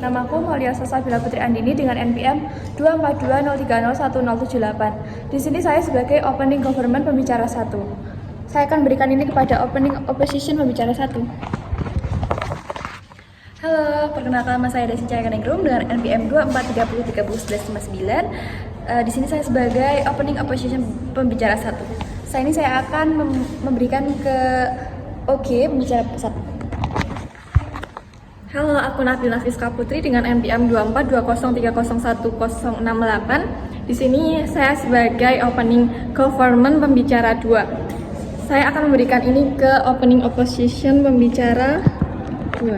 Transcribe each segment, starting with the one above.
Namaku Maulia Salsabila Putri Andini dengan NPM 242030178. Di sini saya sebagai opening government pembicara 1. Saya akan berikan ini kepada opening opposition pembicara 1. Halo, perkenalkan nama saya Desi Cahaya Kaningrum dengan NPM 2430301159. Di sini saya sebagai opening opposition pembicara 1. Saya akan memberikan ke OG pembicara 1. Halo, aku Nabila Fiska Putri dengan NPM 2420301068. Di sini saya sebagai opening government pembicara 2. Saya akan memberikan ini ke opening opposition pembicara 2.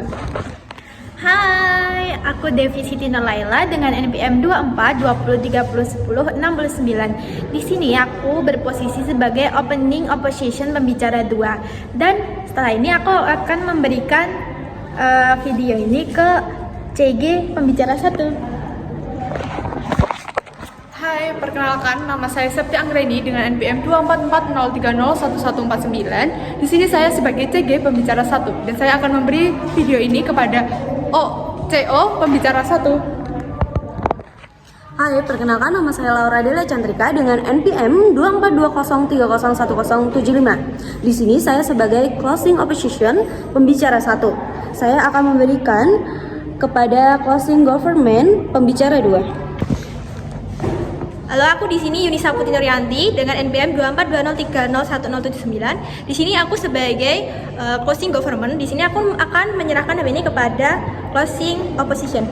Hai, aku Devi Siti Nolaila dengan NPM 2420301069. Di sini aku berposisi sebagai opening opposition pembicara 2. Dan setelah ini aku akan memberikan video ini ke CG pembicara 1. Hai, perkenalkan nama saya Septi Anggreni dengan NPM 2440301149. Di sini saya sebagai CG pembicara 1 dan saya akan memberi video ini kepada CO pembicara 1. Hai, perkenalkan nama saya Laura Dela Cantrika dengan NPM 2420301075. Di sini saya sebagai closing opposition pembicara 1. Saya akan memberikan kepada closing government pembicara 2. Halo, aku di sini Yunisa Putri Nuryanti dengan NPM 2420301079. Di sini aku sebagai closing government. Di sini aku akan menyerahkan ini kepada closing opposition.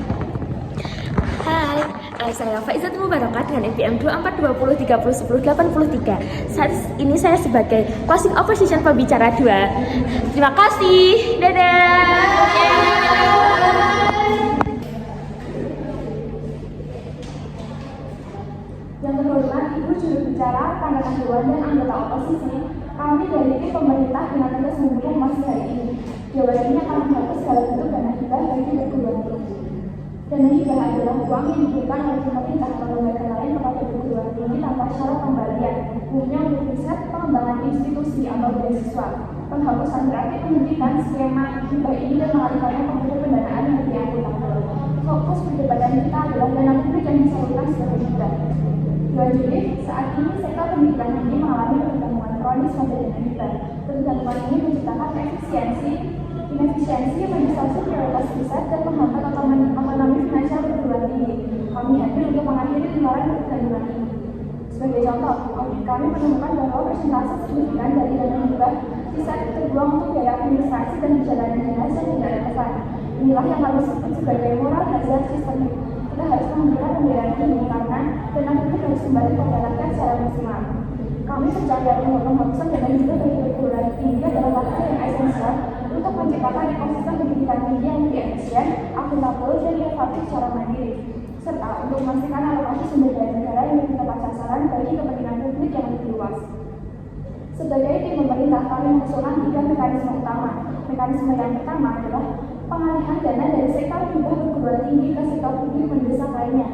Hai, saya Faizat Mubarakat dengan NPM 2420301083. Saat ini saya sebagai closing opposition pembicara 2. Terima kasih. Dadah. Yang terhormat Ibu Juru Bicara, Pandangan Dewan dan anggota oposisi, kami dari tim pemerintah dengan tugas mendukung masih hari ini. Dewan ini akan menghapus segala bentuk dana hibah bagi perguruan tinggi. Dana hibah adalah uang yang diberikan oleh pemerintah atau lembaga lain kepada perguruan tinggi tanpa syarat pembalian, umumnya untuk riset, pengembangan institusi atau beasiswa. Penghapusan berarti menghentikan skema hibah ini dan mengalihkannya kepada pendanaan yang lebih akuntabel. Fokus perdebatan kita adalah dana publik yang disalurkan sebagai hibah. 2 Juli, saat ini sektor pendidikan tinggi mengalami pertemuan kronis pada dana hibah. Pertemuan ini menciptakan inefisiensi, mendistraksi prioritas riset dan menghambat otonomi finansial perguruan tinggi. Kami hadir untuk mengakhiri penularan ketergantungan ini. Sebagai contoh, audit kami menemukan bahwa persentase signifikan dari dana hibah riset terbuang untuk biaya administrasi dan perjalanan dinas yang tidak relevan. Inilah yang harus disebut sebagai moral hazard system. Kita harus memberikan pembiayaan ini karena dana publik harus kembali kepada rakyat secara maksimal. Kami percaya bahwa penghapusan dana hibah bagi perguruan tinggi adalah langkah yang esensial untuk menciptakan ekosistem pendidikan tinggi yang lebih efisien, akuntabel, dan inovatif secara mandiri, serta untuk memastikan alokasi sumber daya negara yang lebih tepat sasaran bagi kepentingan publik yang lebih luas. Sebagai tim pemerintah, kami mengusulkan 3 mekanisme utama. Mekanisme yang pertama adalah pengalihan dana dari sektor hibah perguruan tinggi ke sektor publik mendesak lainnya.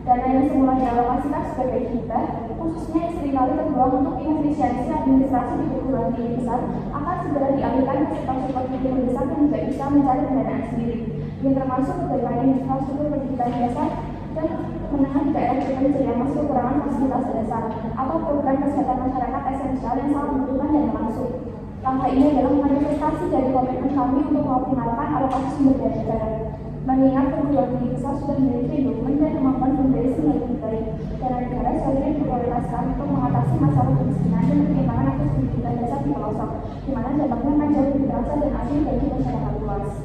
Dana yang semula dialokasikan sebagai hibah, khususnya yang seringkali terbuang untuk inefisiensi administrasi di perguruan tinggi besar, akan segera dialihkan ke sektor publik mendesak yang tidak bisa mencari pendanaan sendiri, yang termasuk perbaikan infrastruktur pendidikan dasar dan menengah di daerah terpencil yang masih kekurangan fasilitas dasar atau program kesehatan masyarakat esensial yang sangat membutuhkan dana langsung. Langkah ini adalah manifestasi dari komitmen kami untuk mengoptimalkan alokasi sumber daya negara. Mengingat perguruan tinggi besar sudah memiliki dokumen dan kemampuan fundraising yang lebih baik, dana negara seharusnya diprioritaskan untuk mengatasi masalah kemiskinan dan perkembangan akses pendidikan dasar di pelosok, di mana dampaknya akan jauh lebih terasa dan asli bagi masyarakat luas.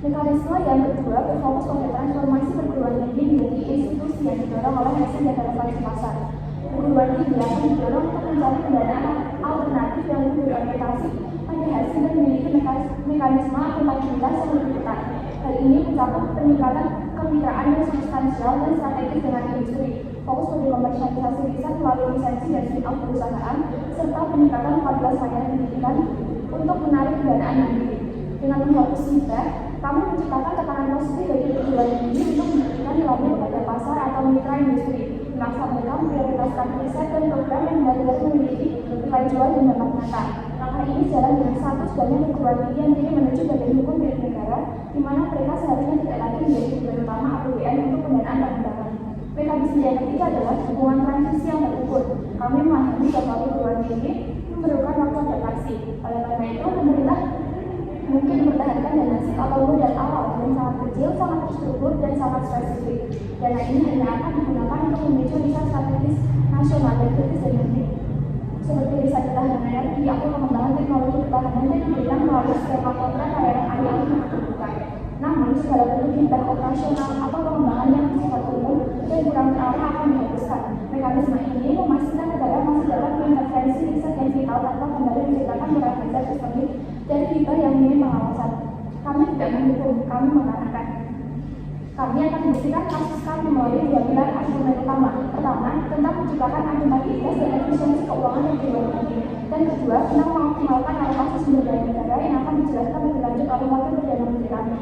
Mekanisme yang kedua berfokus pada transformasi perguruan tinggi menjadi institusi yang didorong oleh mesin dan relevansi pasar. Perguruan tinggi akan didorong untuk mencari pendanaan alternatif yang lebih berorientasi pada hasil dan memiliki mekanisme akuntabilitas yang lebih ketat. Hal ini mencakup peningkatan kemitraan yang substansial dan strategis dengan industri, fokus pada komersialisasi riset melalui lisensi dan spin-off perusahaan, serta peningkatan kualitas layanan pendidikan untuk menarik pendanaan mandiri. Dengan menghapus hibah, kami menciptakan tekanan positif bagi perguruan tinggi untuk memberikan nilainya kepada pasar atau mitra industri, memaksa mereka memprioritaskan riset dan program yang benar-benar memiliki nilai jual dan dampak nyata. Langkah ini jalan dengan status banyak perguruan tinggi yang kini menuju badan hukum milik negara, di mana mereka seharusnya tidak lagi dan antar undangan. Mekanisme yang ketiga adalah hubungan transisi yang terukur. Kami memahami bahwa perguruan tinggi memerlukan waktu adaptasi. Oleh karena itu, pemerintah mungkin mempertahankan dana SIP atau modal awal yang sangat kecil, sangat terstruktur, dan sangat spesifik. Dana ini hanya akan digunakan untuk memicu riset strategis nasional dan kritis dan penting. Seperti riset ketahanan energi atau pengembangan teknologi pertahanan yang diberikan melalui skema kontrak layanan alih-alih yang terbuka. Namun, segala bentuk hibah operasional atau pengembangan yang bersifat umum dan kurang terarah akan dihapuskan. Mekanisme ini memastikan negara masih dapat mengintervensi riset yang vital tanpa kembali menciptakan barang jasa sistemik dan hibah yang minim pengawasan. Kami tidak mendukung, kami mengatakan. Kami akan membuktikan kasus kami melalui dua pilar argumen utama. Pertama, tentang menciptakan akuntabilitas dan efisiensi keuangan yang perguruan tinggi. Dan kedua, tentang mengoptimalkan alokasi sumber daya negara yang akan dijelaskan lebih lanjut oleh Wakil Perdana Menteri kami.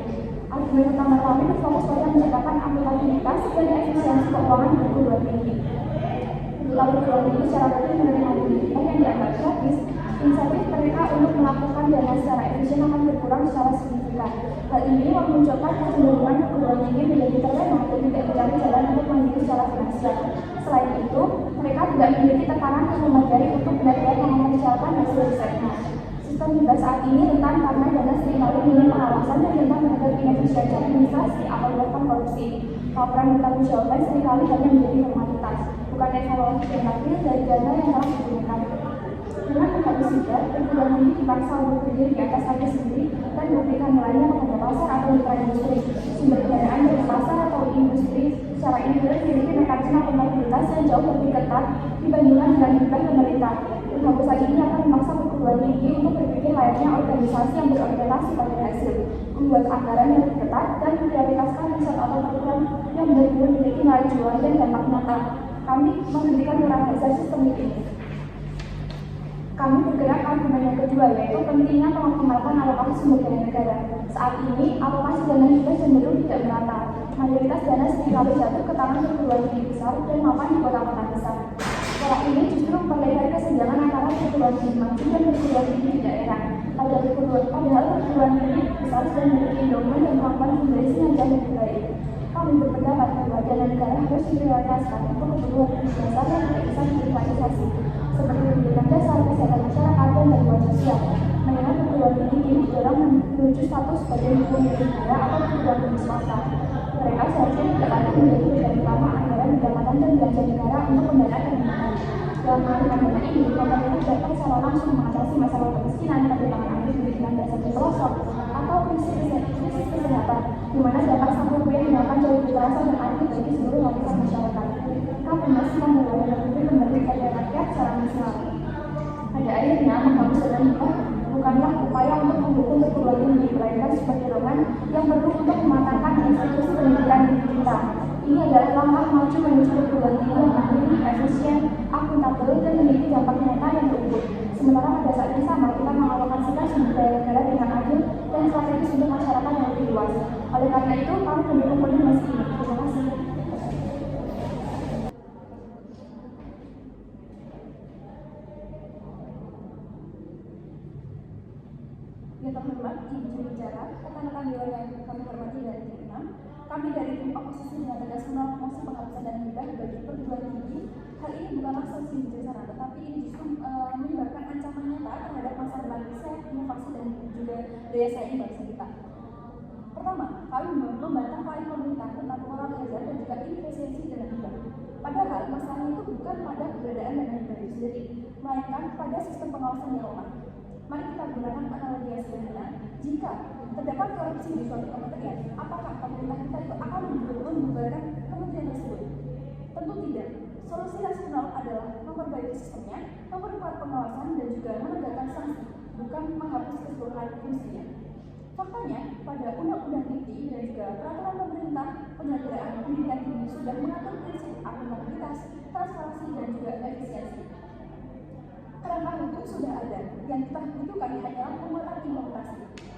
Argumen utama kami berfokus pada menciptakan akuntabilitas dan efisiensi keuangan perguruan tinggi. Ketika perguruan tinggi secara rutin menerima hibah yang dianggap gratis, insentif mereka untuk melakukan dana secara efisien akan berkurang secara signifikan. Hal ini memunculkan kecenderungan perguruan tinggi menjadi terlena dan tidak mencari jalan untuk mandiri secara finansial. Selain itu, mereka tidak memiliki tekanan yang memadai untuk benar-benar mengomersialkan hasil risetnya. Sistem hibah saat ini rentan karena dana seringkali minim pengawasan dan rentan terhadap inefisiensi administrasi atau bahkan korupsi. Laporan bertanggung jawaban seringkali hanya menjadi formalitas, bukan evaluasi yang adil dari dana yang telah digunakan. Dengan menghadapi hibah, perguruan tinggi dipaksa untuk berdiri di atas kaki sendiri dan memberikan nilainya kepada pasar atau mitra industri. Sumber pendanaan dari pasar atau industri secara individu memiliki mekanisme akuntabilitas yang jauh lebih ketat dibandingkan dengan hibah pemerintah. Penghapusan ini akan memaksa perguruan tinggi untuk berpikir layaknya organisasi yang berorientasi pada hasil, membuat anggaran yang lebih ketat dan memprioritaskan riset atau program yang benar-benar memiliki nilai jual dan dampak nyata. Kami menghentikan moralisasi sistem ini. Kami bergerak argumen yang kedua, yaitu pentingnya mengoptimalkan alokasi sumber daya negara. Saat ini, alokasi dana hibah cenderung tidak merata. Mayoritas dana seringkali jatuh ke tangan perguruan tinggi besar dan mapan di kota-kota besar. Pola ini justru memperlebar kesenjangan antara perguruan tinggi maju dan perguruan tinggi di daerah. Padahal perguruan tinggi besar sudah memiliki endowment dan kemampuan fundraising yang jauh lebih baik. Kami berpendapat bahwa dana negara harus diprioritaskan untuk kebutuhan dasar yang tidak bisa diprivatisasi, seperti pendidikan dasar, kesehatan masyarakat, dan bantuan sosial. Mengenai perguruan tinggi ini didorong menuju status sebagai hukum negara atau perguruan tinggi swasta. Mereka seharusnya tidak lagi menjadi bagian utama anggaran pendapatan dan belanja negara untuk pendanaan pendidikan. Dalam melakukan dana ini, pemerintah dapat secara langsung mengatasi masalah kemiskinan, perkembangan aktif pendidikan dasar di pelosok, atau krisis kesehatan, di mana dampak sampai yang akan jauh lebih terasa dan aktif bagi seluruh lapisan masyarakat. Kami memastikan bahwa dana publik kembali kepada rakyat secara maksimal. Pada akhirnya, menghapus dana hibah bukanlah upaya untuk mendukung perguruan tinggi, melainkan sebagai dorongan yang perlu untuk mematangkan institusi pendidikan di kita. Ini adalah langkah maju menuju perguruan tinggi yang mandiri, efisien, akuntabel, dan memiliki dampak nyata yang terukur. Sementara pada saat yang sama, kita mengalokasikan sumber daya negara dengan adil dan strategis untuk masyarakat yang lebih luas. Oleh karena itu, kami mendukung penuh meski ini. Terima kasih. Yang terhormat, Ibu Juru Bicara, rekan-rekan dewan yang kami hormati dari tim 6, kami dari tim oposisi dengan tegas menolak mosi penghapusan dana hibah bagi perguruan tinggi. Hal ini bukanlah solusi bijaksana, tetapi ini justru menyebabkan ancaman nyata terhadap masa depan riset, inovasi, dan juga daya saing bangsa kita. Pertama, kami membantah klaim pemerintah tentang moral hazard dan juga inefisiensi dana hibah. Padahal masalahnya itu bukan pada keberadaan dana hibah itu sendiri, melainkan pada sistem pengawasan yang lemah. Mari kita gunakan analogi yang sederhana. Jika terdapat korupsi di suatu kementerian, apakah pemerintah kita itu akan membubarkan kementerian tersebut? Tentu tidak. Solusi rasional adalah memperbaiki sistemnya, memperkuat pengawasan, dan juga menegakkan sanksi, bukan menghapus keseluruhan fungsinya. Faktanya, pada Undang-Undang ITI dan juga peraturan pemerintah penyelenggaraan pendidikan tinggi sudah mengatur prinsip akuntabilitas, transparansi, dan juga efisiensi. Kerangka hukum sudah ada, yang kita butuhkan hanyalah penguatan implementasi.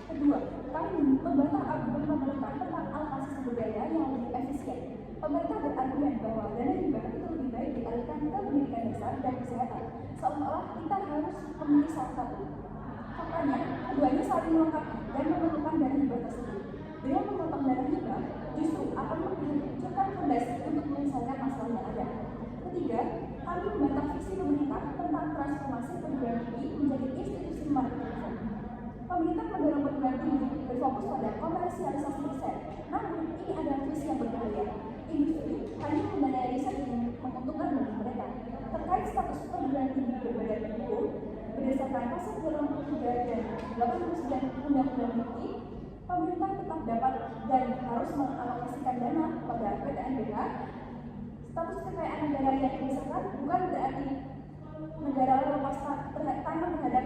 Kedua, kami membantah argumen pemerintah tentang alokasi sumber daya yang lebih efisien. Pemerintah berargumen bahwa dana hibah itu lebih baik dialihkan ke pendidikan dasar dan kesehatan, seolah-olah kita harus memilih salah satu. Faktanya, keduanya saling melengkapi dan memerlukan dana hibah tersebut. Dengan memotong dana hibah, justru akan menunjukkan fondasi untuk menyelesaikan masalah yang ada. Ketiga, kami membantah visi pemerintah tentang transformasi perguruan tinggi menjadi institusi marketing. Pemerintah mendorong perguruan tinggi berfokus pada komersialisasi riset. Namun, ini adalah visi yang berbahaya. Industri hanya mendanai riset yang menguntungkan bagi mereka. Terkait status perguruan tinggi berbadan hukum, berdasarkan pasal 83 dan 89 Undang-Undang Tinggi, pemerintah tetap dapat dan harus mengalokasikan dana pada PTNBH. Status kekayaan negara yang dipisahkan bukan berarti negara lepas tangan terhadap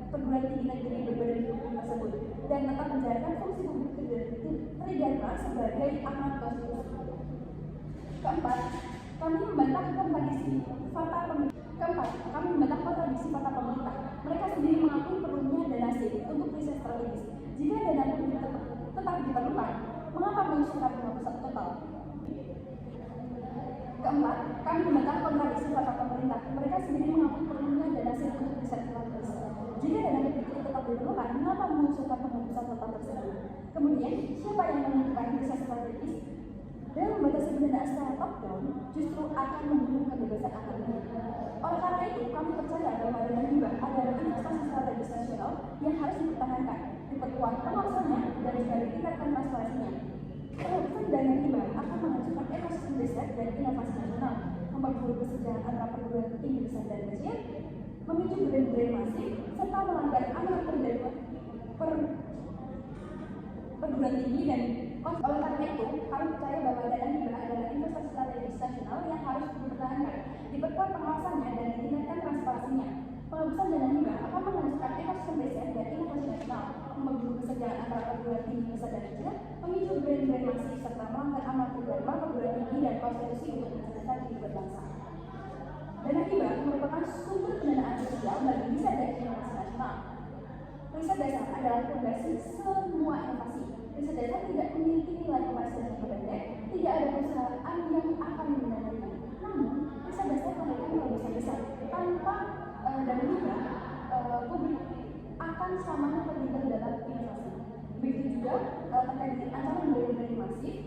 perguruan tinggi negeri berbadan hukum tersebut dan tetap menjalankan fungsi publik tridharma sebagai amanat konstitusi. Keempat, kami membantah kontradiksi fakta pemerintah. Mereka sendiri mengakui perlunya dana SIP untuk riset strategis. Jika dana publik tetap diperlukan, mengapa mengusulkan penghapusan total? Keempat, kami membantah kontradiksi fakta pemerintah. Mereka sendiri mengakui perlunya dana SIP untuk riset strategis. Jika dana publik tetap diperlukan, mengapa mengusulkan penghapusan total tersebut? Kemudian, siapa yang menentukan riset strategis? Dan membatasi pendanaan secara top-down justru akan membunuh kebebasan akademik. Oleh karena itu, kami percaya bahwa dana hibah adalah investasi strategis nasional yang harus dipertahankan, diperkuat pengawasannya, dan juga ditingkatkan transparansinya. Penghapusan dana hibah akan menghancurkan ekosistem riset dan inovasi nasional, memperburuk kesejahteraan antara perguruan tinggi besar dan kecil, memicu brand masif, serta melanggar amanat perguruan tinggi dan oleh karena itu, kami percaya bahwa dana hibah adalah investasi strategis nasional yang harus dipertahankan, diperkuat pengawasannya dan ditingkatkan transparansinya. Penghapusan dana hibah akan menghancurkan ekosistem riset dan inovasi nasional, memperburuk kesejahteraan antara perguruan tinggi besar dan kecil, memicu brand masif serta melanggar amanat perguruan tinggi dan konstitusi untuk mencerdaskan kehidupan bangsa. Dana hibah merupakan sumber pendanaan sosial bagi riset dan inovasi nasional. Riset dasar adalah fondasi semua inovasi. Riset dasar tidak memiliki nilai komersial yang pendek, tidak ada perusahaan yang akan mendanainya. Namun, riset dasar memberikan nilai besar-besar. Tanpa dana hibah, publik akan selamanya terlibat dalam inovasi. Begitu juga terkait dengan ancaman brand masif,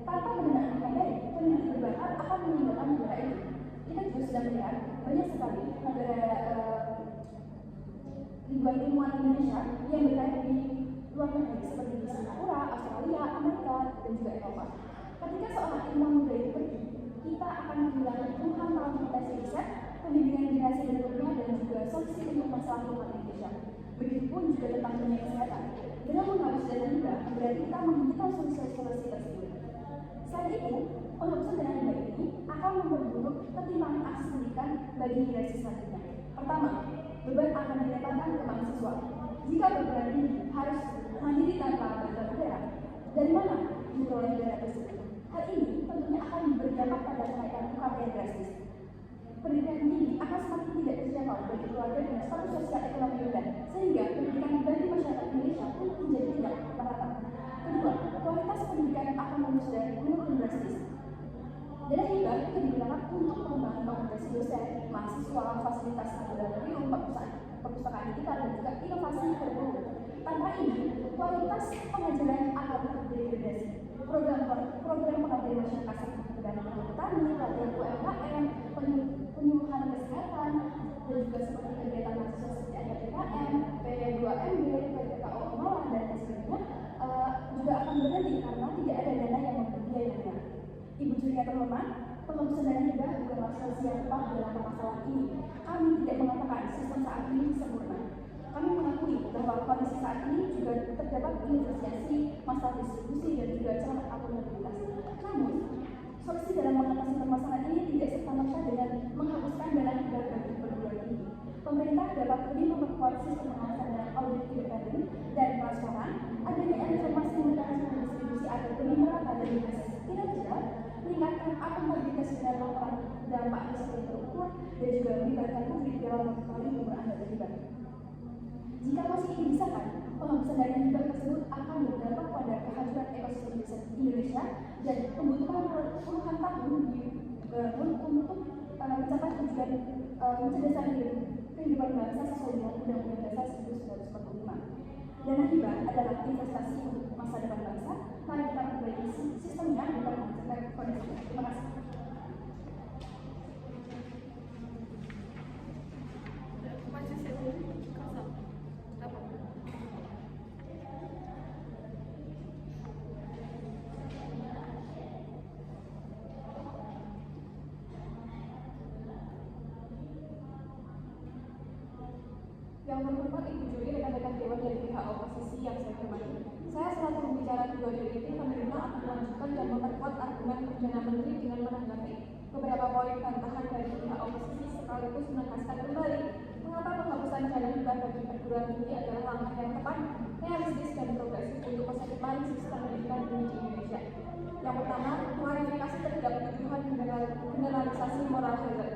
tanpa pendanaan yang memadai, peneliti berbakat akan meninggalkan negara ini. Kita juga sudah melihat banyak sekali negara ribuan ilmuwan Indonesia yang berada di luar negeri seperti di Singapura, Australia, Amerika, dan juga Eropa. Ketika seorang ilmuwan muda itu pergi, kita akan kehilangan puluhan tahun potensi riset, pembimbingan generasi berikutnya, dan juga solusi untuk masalah ilmuwan Indonesia. Begitupun juga tentang dunia kesehatan. Dengan menghapus dana hibah, berarti kita menghentikan solusi tersebut. Selain itu, penghapusan dana hibah ini akan memperburuk ketimpangan akses pendidikan bagi generasi selanjutnya. Pertama, beban akan diletakkan ke mahasiswa. Jika perguruan tinggi harus mandiri tanpa bantuan negara, dari mana memperoleh dana tersebut? Hal ini tentunya akan berdampak pada kenaikan UKT yang drastis. Pendidikan tinggi akan semakin tidak terjangkau bagi keluarga dengan status sosial ekonomi rendah, sehingga pendidikan bagi masyarakat Indonesia pun menjadi tidak merata. Kedua, kualitas pendidikan akan menurun drastis. Dana hibah itu digunakan untuk pengembangan kompetensi dosen, mahasiswa, fasilitas laboratorium, perpustakaan digital, dan juga inovasi kurikulum. Tanpa ini, kualitas pengajaran akan terdegradasi. Program pengabdian masyarakat seperti pendanaan petani, pelatihan UMKM, penyuluhan kesehatan, dan juga seperti kegiatan mahasiswa seperti ADPKM, P2MB, PPKO Malang, dan sebagainya juga akan berhenti karena tidak ada dana yang membiayainya. Ibu Julia terhormat, penghapusan dana hibah bukanlah solusi yang tepat dalam masalah ini. Kami tidak mengatakan sistem saat ini sempurna. Kami mengakui bahwa kondisi saat ini juga terdapat inefisiensi, masalah distribusi, dan juga celah akuntabilitas. Namun, solusi dalam mengatasi permasalahan ini tidak serta-merta dengan menghapuskan dana hibah bagi perguruan tinggi. Pemerintah dapat lebih memperkuat sistem pengawasan dan audit independen dan transparan, adanya informasi mekanisme distribusi agar lebih merata dan berbasis kinerja, meningkatkan akuntabilitas dan laporan dampak riset yang terukur, dan juga melibatkan publik dalam mengetahui penggunaan dana hibah. Jika masih ingin disahkan, penghapusan dana hibah tersebut akan berdampak pada kehancuran ekosistem riset Indonesia dan membutuhkan puluhan tahun untuk mencapai tujuan mencerdaskan kehidupan bangsa sesuai dengan Undang-Undang Dasar 1945. Dana hibah adalah investasi untuk masa depan bangsa. Mari kita perbaiki sistemnya bukan kondisi. Terima kasih. Yang terhormat Ibu Juri, rekan-rekan Dewan dari pihak oposisi yang saya hormati. Saya selaku pembicara dua dari tim penerima akan melanjutkan dan memperkuat argumen Perdana Menteri dengan menanggapi beberapa poin bantahan dari pihak oposisi sekaligus menegaskan kembali mengapa penghapusan dana hibah bagi perguruan tinggi adalah langkah yang tepat, realistis dan progresif untuk masa depan sistem pendidikan tinggi di Indonesia. Yang pertama, klarifikasi terhadap tuduhan generalisasi moral hazard.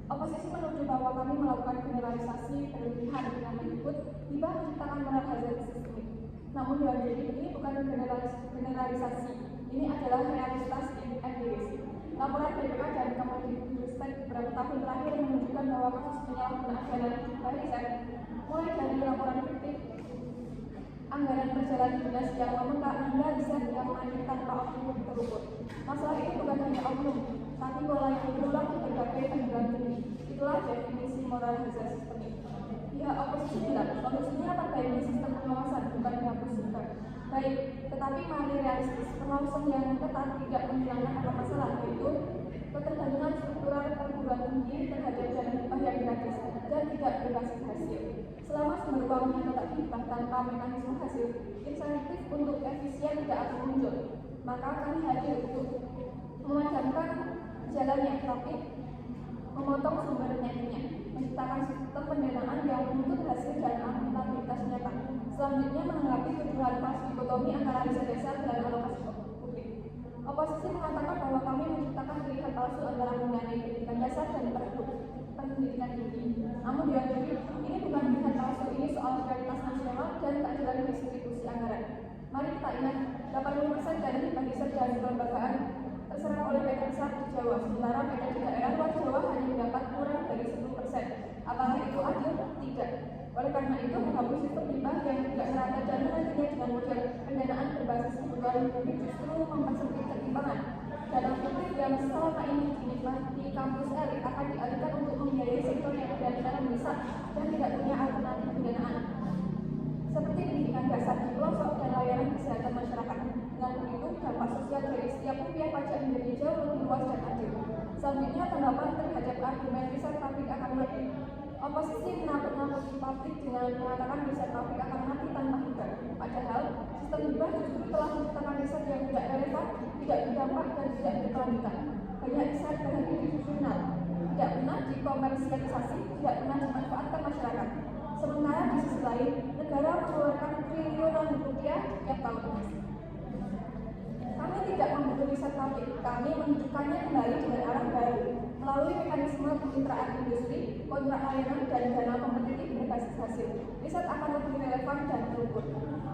Oposisi menuduh bahwa kami melakukan generalisasi berlebihan dengan menyebut hibah menciptakan moral hazard sistemik. Namun ini bukan generalisasi, ini adalah realitas empiris. Laporan BPK dan Kemendikbudristek beberapa tahun terakhir menunjukkan bahwa kasus penyalahgunaan dana hibah riset, mulai dari laporan fiktif, anggaran berjalan dinas yang membengkak hingga riset yang mengakhiri tanpa oknum terukur. Masalah ini bukan hanya oknum, tapi pola yang berulang di berbagai perguruan tinggi. Itulah definisi moral hazard sistemik. Pihak oposisi bilang solusinya perbaiki sistem pengawasan, bukan menghapus hibah. Baik, tetapi mari realistis, pengawasan yang ketat tidak menghilangkan akar masalah, yaitu ketergantungan struktural perguruan tinggi terhadap dana hibah yang gratis dan tidak berbasis hasil. Selama sumber uangnya tetap dihibah tanpa mekanisme hasil, insentif untuk efisien tidak akan muncul. Maka kami hadir untuk memadamkan jalannya, tapi memotong sumbernya, menciptakan sistem pendanaan yang menuntut hasil dan akuntabilitas nyata. Selanjutnya menanggapi tuduhan false dikotomi antara riset dasar dan alokasi publik. Oposisi mengatakan bahwa kami menciptakan pilihan palsu antara mendanai pendidikan dasar dan pendidikan tinggi. Namun diakui ini bukan pilihan palsu, ini soal prioritas nasional dan keadilan distribusi anggaran. Mari kita ingat, 80% dana hibah riset dan kelembagaan terserap oleh PT Besar di Jawa, sementara PT di daerah luar Jawa hanya mendapat kurang dari 10%. Apakah itu adil? Tidak. Oleh karena itu, menghapus sistem hibah yang tidak merata dan menantinya dengan model pendanaan berbasis kebutuhan publik justru mempersempit ketimpangan. Dana publik yang selama ini dinikmati kampus elit akan dialihkan untuk membiayai sektor yang benar-benar mendesak dan tidak punya alternatif pendanaan, seperti pendidikan dasar di pelosok dan layanan kesehatan masyarakat. Dengan begitu, dampak sosial dari setiap rupiah pajak menjadi jauh lebih luas dan adil. Selanjutnya, tanggapan terhadap argumen riset pabrik akan mati. Oposisi menakut-nakuti pabrik dengan mengatakan riset pabrik akan mati tanpa hibah. Padahal, sistem hibah justru telah menciptakan riset yang tidak relevan, tidak berdampak, dan tidak berkelanjutan. Banyak riset berhenti di jurnal, tidak pernah dikomersialisasi, tidak pernah dimanfaatkan masyarakat. Sementara di sisi lain, negara mengeluarkan triliunan rupiah tiap tahun. Kami tidak membutuhkan riset pabrik, kami menunjukkannya kembali dengan arah baru melalui mekanisme kemitraan industri, kontrak layanan, dan dana kompetitif berbasis hasil. Riset akan lebih relevan dan terukur.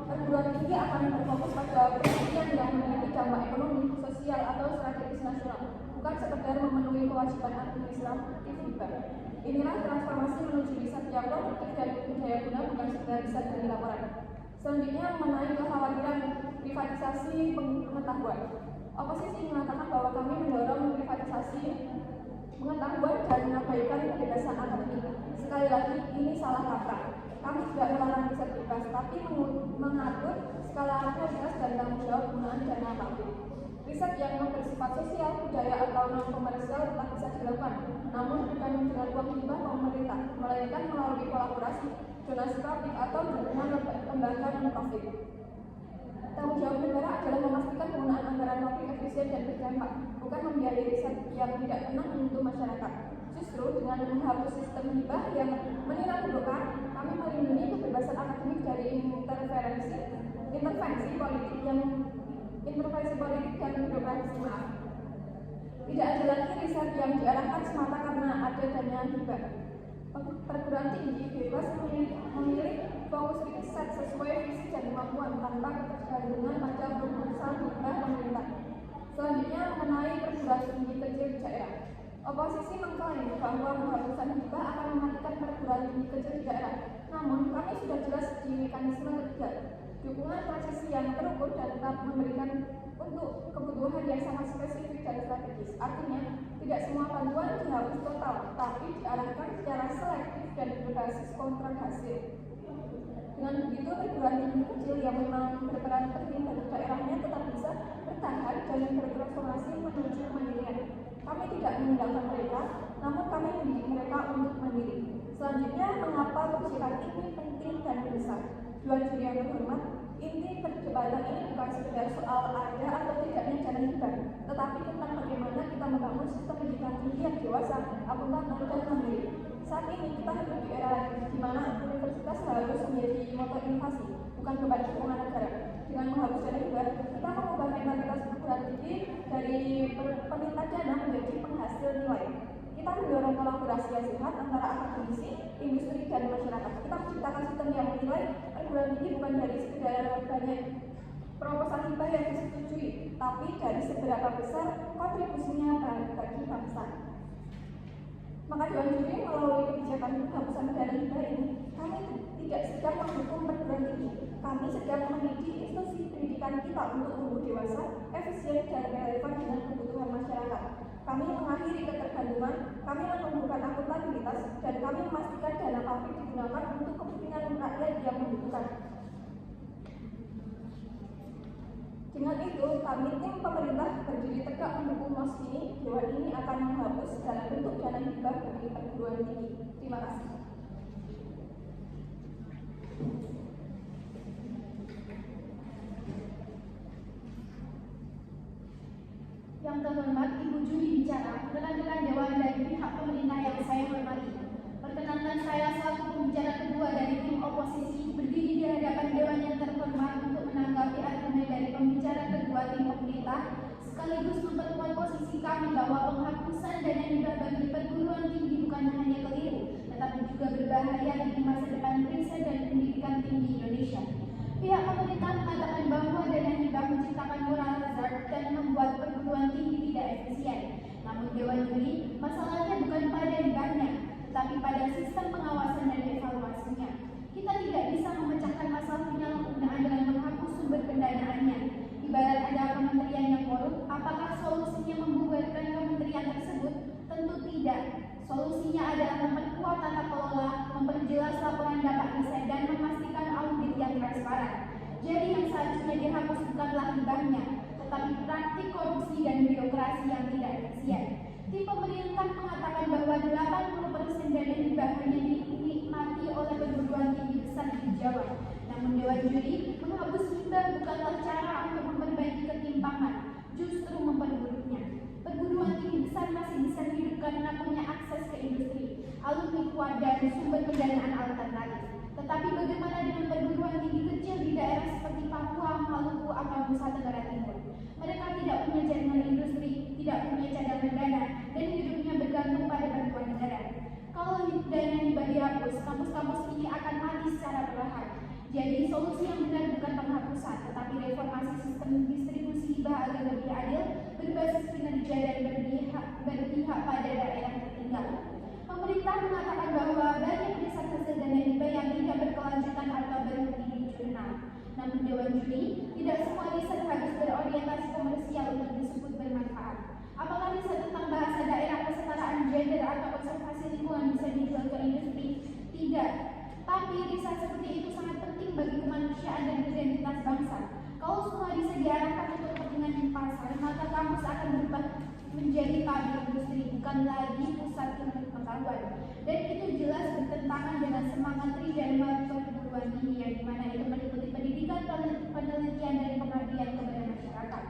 Perguruan tinggi akan berfokus pada penelitian yang memiliki dampak ekonomi, sosial, atau strategis nasional, bukan sekedar memenuhi kewajiban administratif hibah. Inilah transformasi menuju riset yang produktif dan berdaya guna, bukan sekedar riset dari laporan. Selanjutnya, mengenai kekhawatiran privatisasi pengetahuan. Oposisi mengatakan bahwa kami mendorong privatisasi pengetahuan dan mengabaikan kebebasan akademik. Sekali lagi, ini salah kaprah. Kami tidak melarang riset bebas, tapi mengatur skala prioritas dan tanggung jawab penggunaan dana publik. Riset yang bersifat sosial, budaya, atau non-komersial tetap bisa dilakukan, namun bukan dengan uang hibah pemerintah, melainkan melalui kolaborasi, donasi publik, atau dukungan lembaga non-profit. Tanggung jawab negara adalah memastikan penggunaan anggaran publik efisien dan berdampak, bukan membiayai riset yang tidak pernah menyentuh masyarakat. Justru dengan menghapus sistem hibah yang menimbulkan, kami melindungi kebebasan akademik dari intervensi politik dan birokrasi. Tidak ada lagi riset yang diarahkan semata karena ada dana hibah. Perguruan tinggi bebas memilih fokus riset sesuai visi dan kemampuan tanpa ketergantungan pada proposal hibah pemerintah. Selanjutnya, mengenai perguruan tinggi kecil di daerah. Oposisi mengklaim bahwa penghapusan hibah akan mematikan perguruan tinggi kecil di daerah. Namun, kami sudah jelas di mekanisme dukungan transisi yang terukur dan tetap memberikan untuk kebutuhan yang sangat spesifik dan strategis. Artinya, tidak semua bantuan dihapus total, tapi diarahkan secara selektif dan berbasis kontrak hasil. Dengan begitu, perguruan tinggi kecil yang memang berperan penting bagi daerahnya tetap bisa bertahan dan bertransformasi menuju kemandirian. Kami tidak meninggalkan mereka, namun kami mendidik mereka untuk mandiri. Selanjutnya, mengapa kebijakan ini penting dan besar? Dewan juri yang terhormat, inti perdebatan ini bukan sekedar soal ada atau tidaknya jalan hibah, tetapi tentang bagaimana kita membangun sistem pendidikan tinggi yang dewasa, akuntabel dan mandiri. Saat ini kita hidup di era di mana universitas harus menjadi motor inovasi, bukan beban dukungan negara. Dengan menghapus jalan hibah, kita mengubah mentalitas perguruan tinggi dari peminta dana menjadi penghasil nilai. Kita mendorong kolaborasi yang sehat antara akademisi, industri, dan masyarakat. Kita menciptakan sistem yang menilai perguruan tinggi bukan dari sekedar banyak proposal hibah yang disetujui, tapi dari seberapa besar kontribusinya bagi bangsa. Maka Dewan Juri melalui kebijakan penghapusan dana hibah ini, kami tidak sedang mendukung perguruan tinggi. Kami sedang mendidik institusi pendidikan kita untuk tumbuh dewasa, efisien, dan relevan dengan kebutuhan masyarakat. Kami mengakhiri ketergantungan, kami menumbuhkan akuntabilitas, dan kami memastikan dana publik digunakan untuk kepentingan rakyat yang membutuhkan. Dengan itu, kami tim pemerintah berdiri tegak mendukung MOS ini. Dewan ini akan menghapus dalam bentuk dana hibah bagi perguruan tinggi. Terima kasih. Yang terhormat Ibu Juri bicara, rekan-rekan Dewan dari pihak pemerintah yang saya hormati. Perkenankan saya selaku pembicara kedua dari tim oposisi berdiri di hadapan Dewan yang terhormat untuk menanggapi argumen dari pembicara kedua tim pemerintah, sekaligus memperkuat posisi kami bahwa penghapusan dana hibah bagi perguruan tinggi bukan hanya keliru, tetapi juga berbahaya bagi masa depan riset dan pendidikan tinggi Indonesia. Pihak pemerintah mengatakan bahwa dana hibah menciptakan moral hazard dan membuat perguruan tinggi tidak efisien. Namun Dewan Juri, masalahnya bukan pada hibahnya, tetapi pada sistem pengawasan dan evaluasinya. Kita tidak bisa memecahkan masalah penyalahgunaan dengan menghapus sumber pendanaannya. Ibarat ada kementerian yang korup, apakah solusinya membubarkan kementerian tersebut? Tentu tidak. Solusinya adalah memperkuat tata kelola, memperjelas laporan dapat riset, dan memastikan audit yang transparan. Jadi yang seharusnya dihapus bukanlah hibahnya, tetapi praktik korupsi dan birokrasi yang tidak efisien. Tim pemerintah mengatakan bahwa 80% dana hibah hanya dinikmati oleh perguruan tinggi besar di Jawa. Namun Dewan Juri, menghapus hibah bukanlah cara untuk memperbaiki ketimpangan, justru memperburuknya. Perguruan tinggi besar masih bisa hidup karena punya akses ke industri, alumni kuat, dan sumber pendanaan alternatif. Tetapi bagaimana dengan perguruan tinggi kecil di daerah seperti Papua, Maluku, atau Nusa Tenggara Timur? Mereka tidak punya jaringan industri, tidak punya cadangan dana, dan hidupnya bergantung pada bantuan negara. Kalau dana hibah dihapus, kampus-kampus ini akan mati secara perlahan. Jadi solusi yang benar bukan penghapusan, tetapi reformasi sistem distribusi hibah agar lebih adil, berbasis kinerja, dan berpihak pada daerah tertinggal. Pemerintah mengatakan bahwa banyak riset hasil dana hibah yang tidak berkelanjutan atau berhenti di jurnal. Namun Dewan Juri, tidak semua riset harus berorientasi komersial untuk disebut bermanfaat. Apakah riset tentang bahasa daerah, kesetaraan gender, atau konservasi lingkungan bisa dijual ke industri? Tidak. Tapi riset seperti itu sangat penting bagi kemanusiaan dan identitas bangsa. Kalau semua riset diarahkan untuk kepentingan pasar, maka kampus akan berubah menjadi pabrik industri, bukan lagi pusat ilmu pengetahuan. Dan itu jelas bertentangan dengan semangat Tridharma perguruan tinggi, yang dimana itu meliputi pendidikan, penelitian, dan pengabdian kepada masyarakat.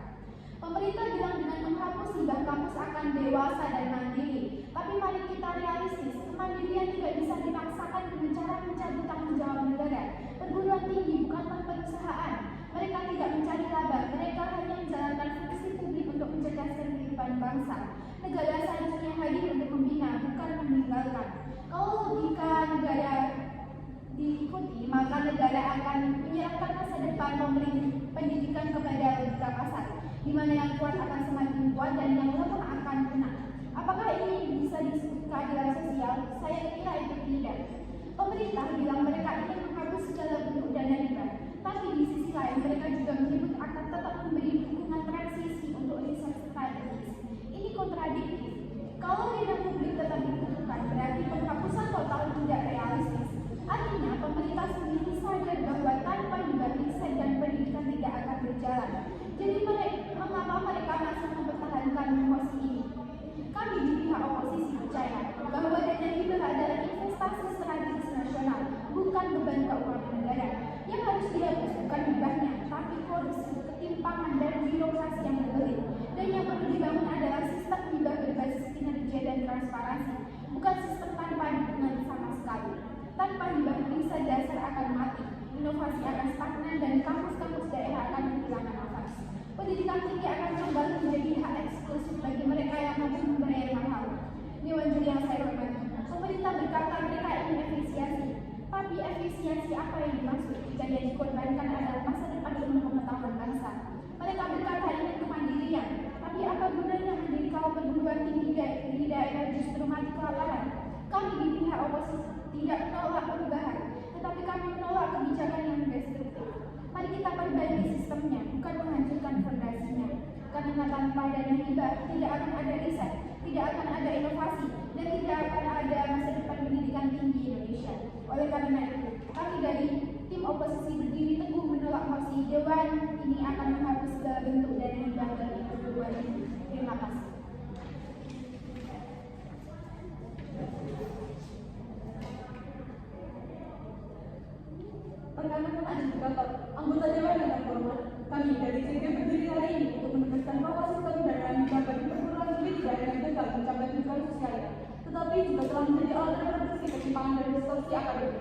Pemerintah bilang dengan menghapus hibah kampus akan dewasa dan mandiri. Tapi mari kita realistis, kemandirian tidak bisa dipaksakan dengan cara mencabut tanggung jawab negara. Perguruan tinggi bukanlah perusahaan. Mereka tidak mencari laba, mereka hanya menjalankan fungsi publik untuk mencerdaskan kehidupan bangsa. Negara seharusnya hadir untuk membina, bukan meninggalkan. Kalau logika negara diikuti, maka negara akan menyerahkan masa depan pendidikan kepada logika pasar, di mana yang kuat akan semakin kuat dan yang lemah akan punah. Apakah ini bisa disebut keadilan sosial? Saya kira itu tidak. Pemerintah bilang mereka ingin menghapus segala bentuk dana hibah, tapi di sisi mereka juga menyebut akan tetap memberi dukungan transisi untuk riset strategis. Ini kontradiktif. Kalau dana publik tetap dibutuhkan, berarti penghapusan total tidak realistis. Artinya, pemerintah sendiri sadar bahwa tanpa hibah riset dan pendidikan tidak akan berjalan. Jadi, mengapa mereka masih mempertahankan posisi ini? Kami di pihak oposisi percaya bahwa dana hibah adalah investasi strategis nasional, bukan beban keuangan negara. Yang harus dihapus bukan hibahnya, tapi korupsi, ketimpangan, dan birokrasi yang berbelit. Dan yang perlu dibangun adalah sistem hibah berbasis kinerja dan transparansi, bukan sistem tanpa dukungan sama sekali. Tanpa hibah riset dasar akan mati, inovasi akan stagnan, dan kampus-kampus daerah akan kehilangan nafas. Pendidikan tinggi akan kembali menjadi hak eksklusif bagi mereka yang mampu membayar mahal. Dewan juri yang saya hormati, pemerintah berkata mereka ingin efisiensi. Tapi efisiensi apa yang dimaksud jika yang dikorbankan adalah masa depan ilmu pengetahuan bangsa? Mereka berkata ingin kemandirian, tapi apa gunanya mendirikan perguruan tinggi di daerah justru mati kelaparan? Kami di pihak oposisi tidak menolak perubahan, tetapi kami menolak kebijakan yang destruktif. Mari kita perbaiki sistemnya, bukan menghancurkan fondasinya. Karena tanpa dana hibah tidak akan ada riset, tidak akan ada inovasi, dan tidak akan ada masa depan pendidikan tinggi Indonesia. Oleh karena itu, kami dari tim oposisi berdiri teguh menolak mosi Dewan ini akan menghapus segala bentuk dana hibah dari perguruan tinggi. Terima kasih. Perkenalkan Adjudicator, anggota Dewan yang terhormat. Kami dari CG berdiri hari ini untuk menegaskan bahwa sistem dana hibah bagi perguruan tinggi tidak hanya gagal mencapai tujuan sosialnya, tetapi juga telah menjadi alat reproduksi ketimpangan dan distorsi akademik.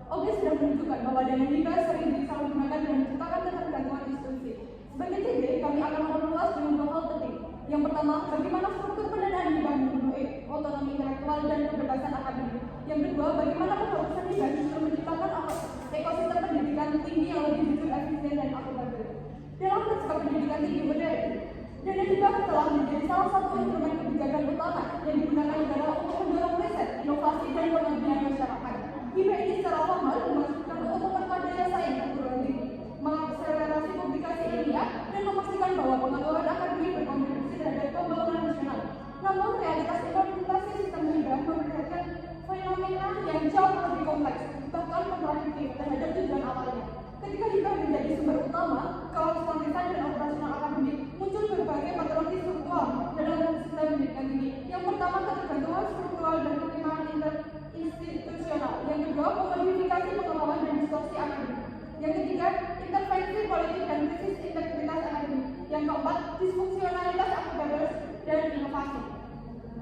OGE sudah menunjukkan bahwa dana hibah sering disalahgunakan dan menciptakan ketergantungan institusi. Sebagai CG, kami akan memperluas dengan dua hal penting. Yang pertama, bagaimana struktur pendanaan hibah memenuhi otonomi intelektual dan kebebasan akademik. Yang kedua, bagaimana penghapusan hibah justru menciptakan ekosistem pendidikan tinggi yang lebih jujur, efisien, dan akuntabel. Dalam naskah pendidikan tinggi modern, dana hibah telah menjadi salah satu instrumen kebijakan utama yang digunakan negara untuk mendorong riset, inovasi, dan pengabdian masyarakat. Hibah ini secara formal dimaksudkan untuk memperkaya saing perguruan tinggi, mengakselerasi publikasi ilmiah, dan memastikan bahwa pengetahuan akademik berkontribusi terhadap pembangunan nasional. Namun, realitas implementasi sistem hibah memperlihatkan fenomena yang jauh lebih kompleks, bahkan kontradiktif terhadap tujuan awalnya. Ketika hibah menjadi sumber utama, kekonsistenan dan operasional akademik, muncul berbagai patologi struktural dalam sistem pendidikan tinggi. Yang pertama, ketergantungan struktural dan ketimpangan institusional. Yang kedua, komodifikasi pengetahuan dan distorsi akademik. Yang ketiga, intervensi politik dan krisis integritas akademik. Yang keempat, disfungsionalitas akuntabel dan inovasi.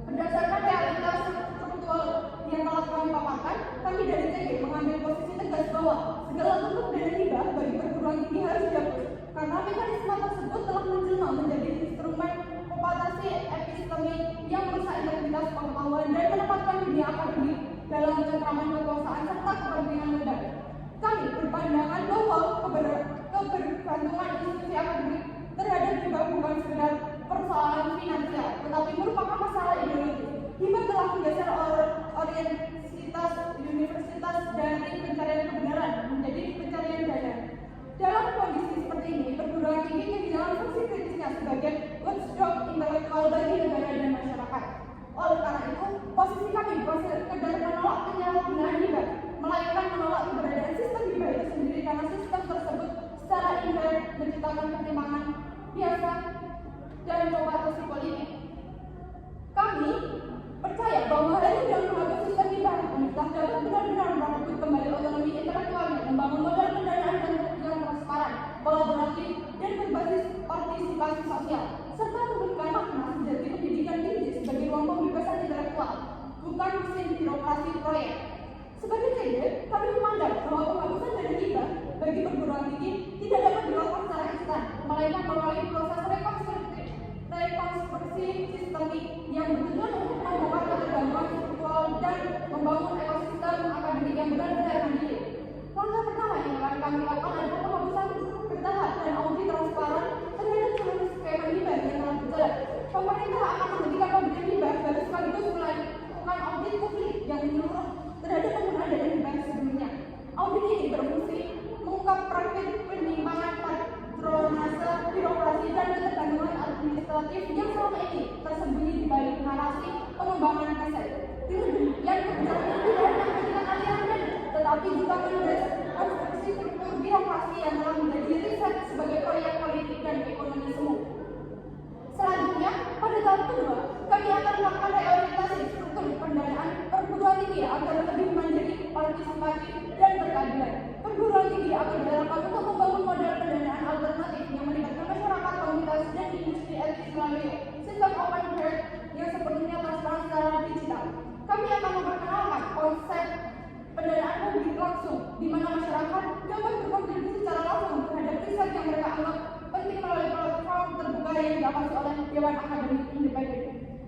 Berdasarkan realitas struktural yang telah kami paparkan, kami dari CG mengambil posisi tegas bahwa segala bentuk dana hibah bagi perguruan tinggi harus dihapus, karena mekanisme tersebut telah menjelma menjadi instrumen kombatasi epistemik yang merusak integritas pengetahuan dan menempatkan dunia akademik dalam cengkraman kekuasaan serta kepentingan negara. Kami berpandangan bahwa kebergantungan institusi akademik terhadap hibah bukan sekedar persoalan finansial, tetapi merupakan masalah ideologis. Hibah telah menggeser orientasitas universitas dari pencarian kebenaran menjadi pencarian dana. Dalam kondisi seperti ini, perguruan tinggi kehilangan fungsi kritisnya sebagai watchdog intelektual bagi negara dan masyarakat. Oleh karena itu, posisi kami bukan sekedar menolak penyalahgunaan hibah, melainkan menolak keberadaan sistem hibah itu sendiri karena sistem tersebut secara inherent menciptakan ketimpangan biasa dan kompetisi politik. Kami percaya bahwa hanya dengan menghapus sistem hibah, pemerintah dapat benar-benar merebut kembali otonomi intelektualnya, membangun modal pendanaan yang transparan, kolaboratif, dan berbasis partisipasi sosial, serta memberikan makna sejati pendidikan tinggi sebagai ruang pembebasan intelektual, bukan mesin birokrasi proyek. Sebagai CG, kami memandang bahwa penghapusan dana hibah bagi perguruan tinggi tidak dapat dilakukan secara instan, melainkan melalui proses rekonstruksi sistemik yang bertujuan untuk membongkar ketergantungan struktural dan membangun ekosistem akademik yang benar-benar mandiri. Langkah pertama yang akan kami lakukan adalah penghapusan bertahap dan audit transparan terhadap seluruh skema hibah yang telah berjalan. Pemerintah akan menghentikan pemberian hibah dan sekaligus melakukan audit publik yang menyeluruh terhadap penggunaan dana hibah sebelumnya. Audit ini berfungsi mengungkap praktik penyimpangan pada administratif yang selama ini tersembunyi di balik narasi pengembangan riset. Dengan demikian, kebijakan ini tidak hanya memberikan aliran dana, tetapi juga konstruksi struktur birokrasi yang telah menjadi riset sebagai proyek politik dan ekonomi semu. Selanjutnya, pada tahap kedua, kami akan melakukan reorientasi struktur pendanaan perguruan tinggi agar lebih mandiri, partisipatif, dan berkeadilan. Perguruan tinggi akan diharapkan untuk membangun model pendanaan alternatif yang melibatkan masyarakat, komunitas, dan industri etis melalui sistem open health yang sepenuhnya transparan secara digital. Kami akan memperkenalkan konsep pendanaan publik langsung, di mana masyarakat dapat berkontribusi secara langsung terhadap riset yang mereka anggap penting melalui platform terbuka yang diawasi oleh Dewan Akademik Independen.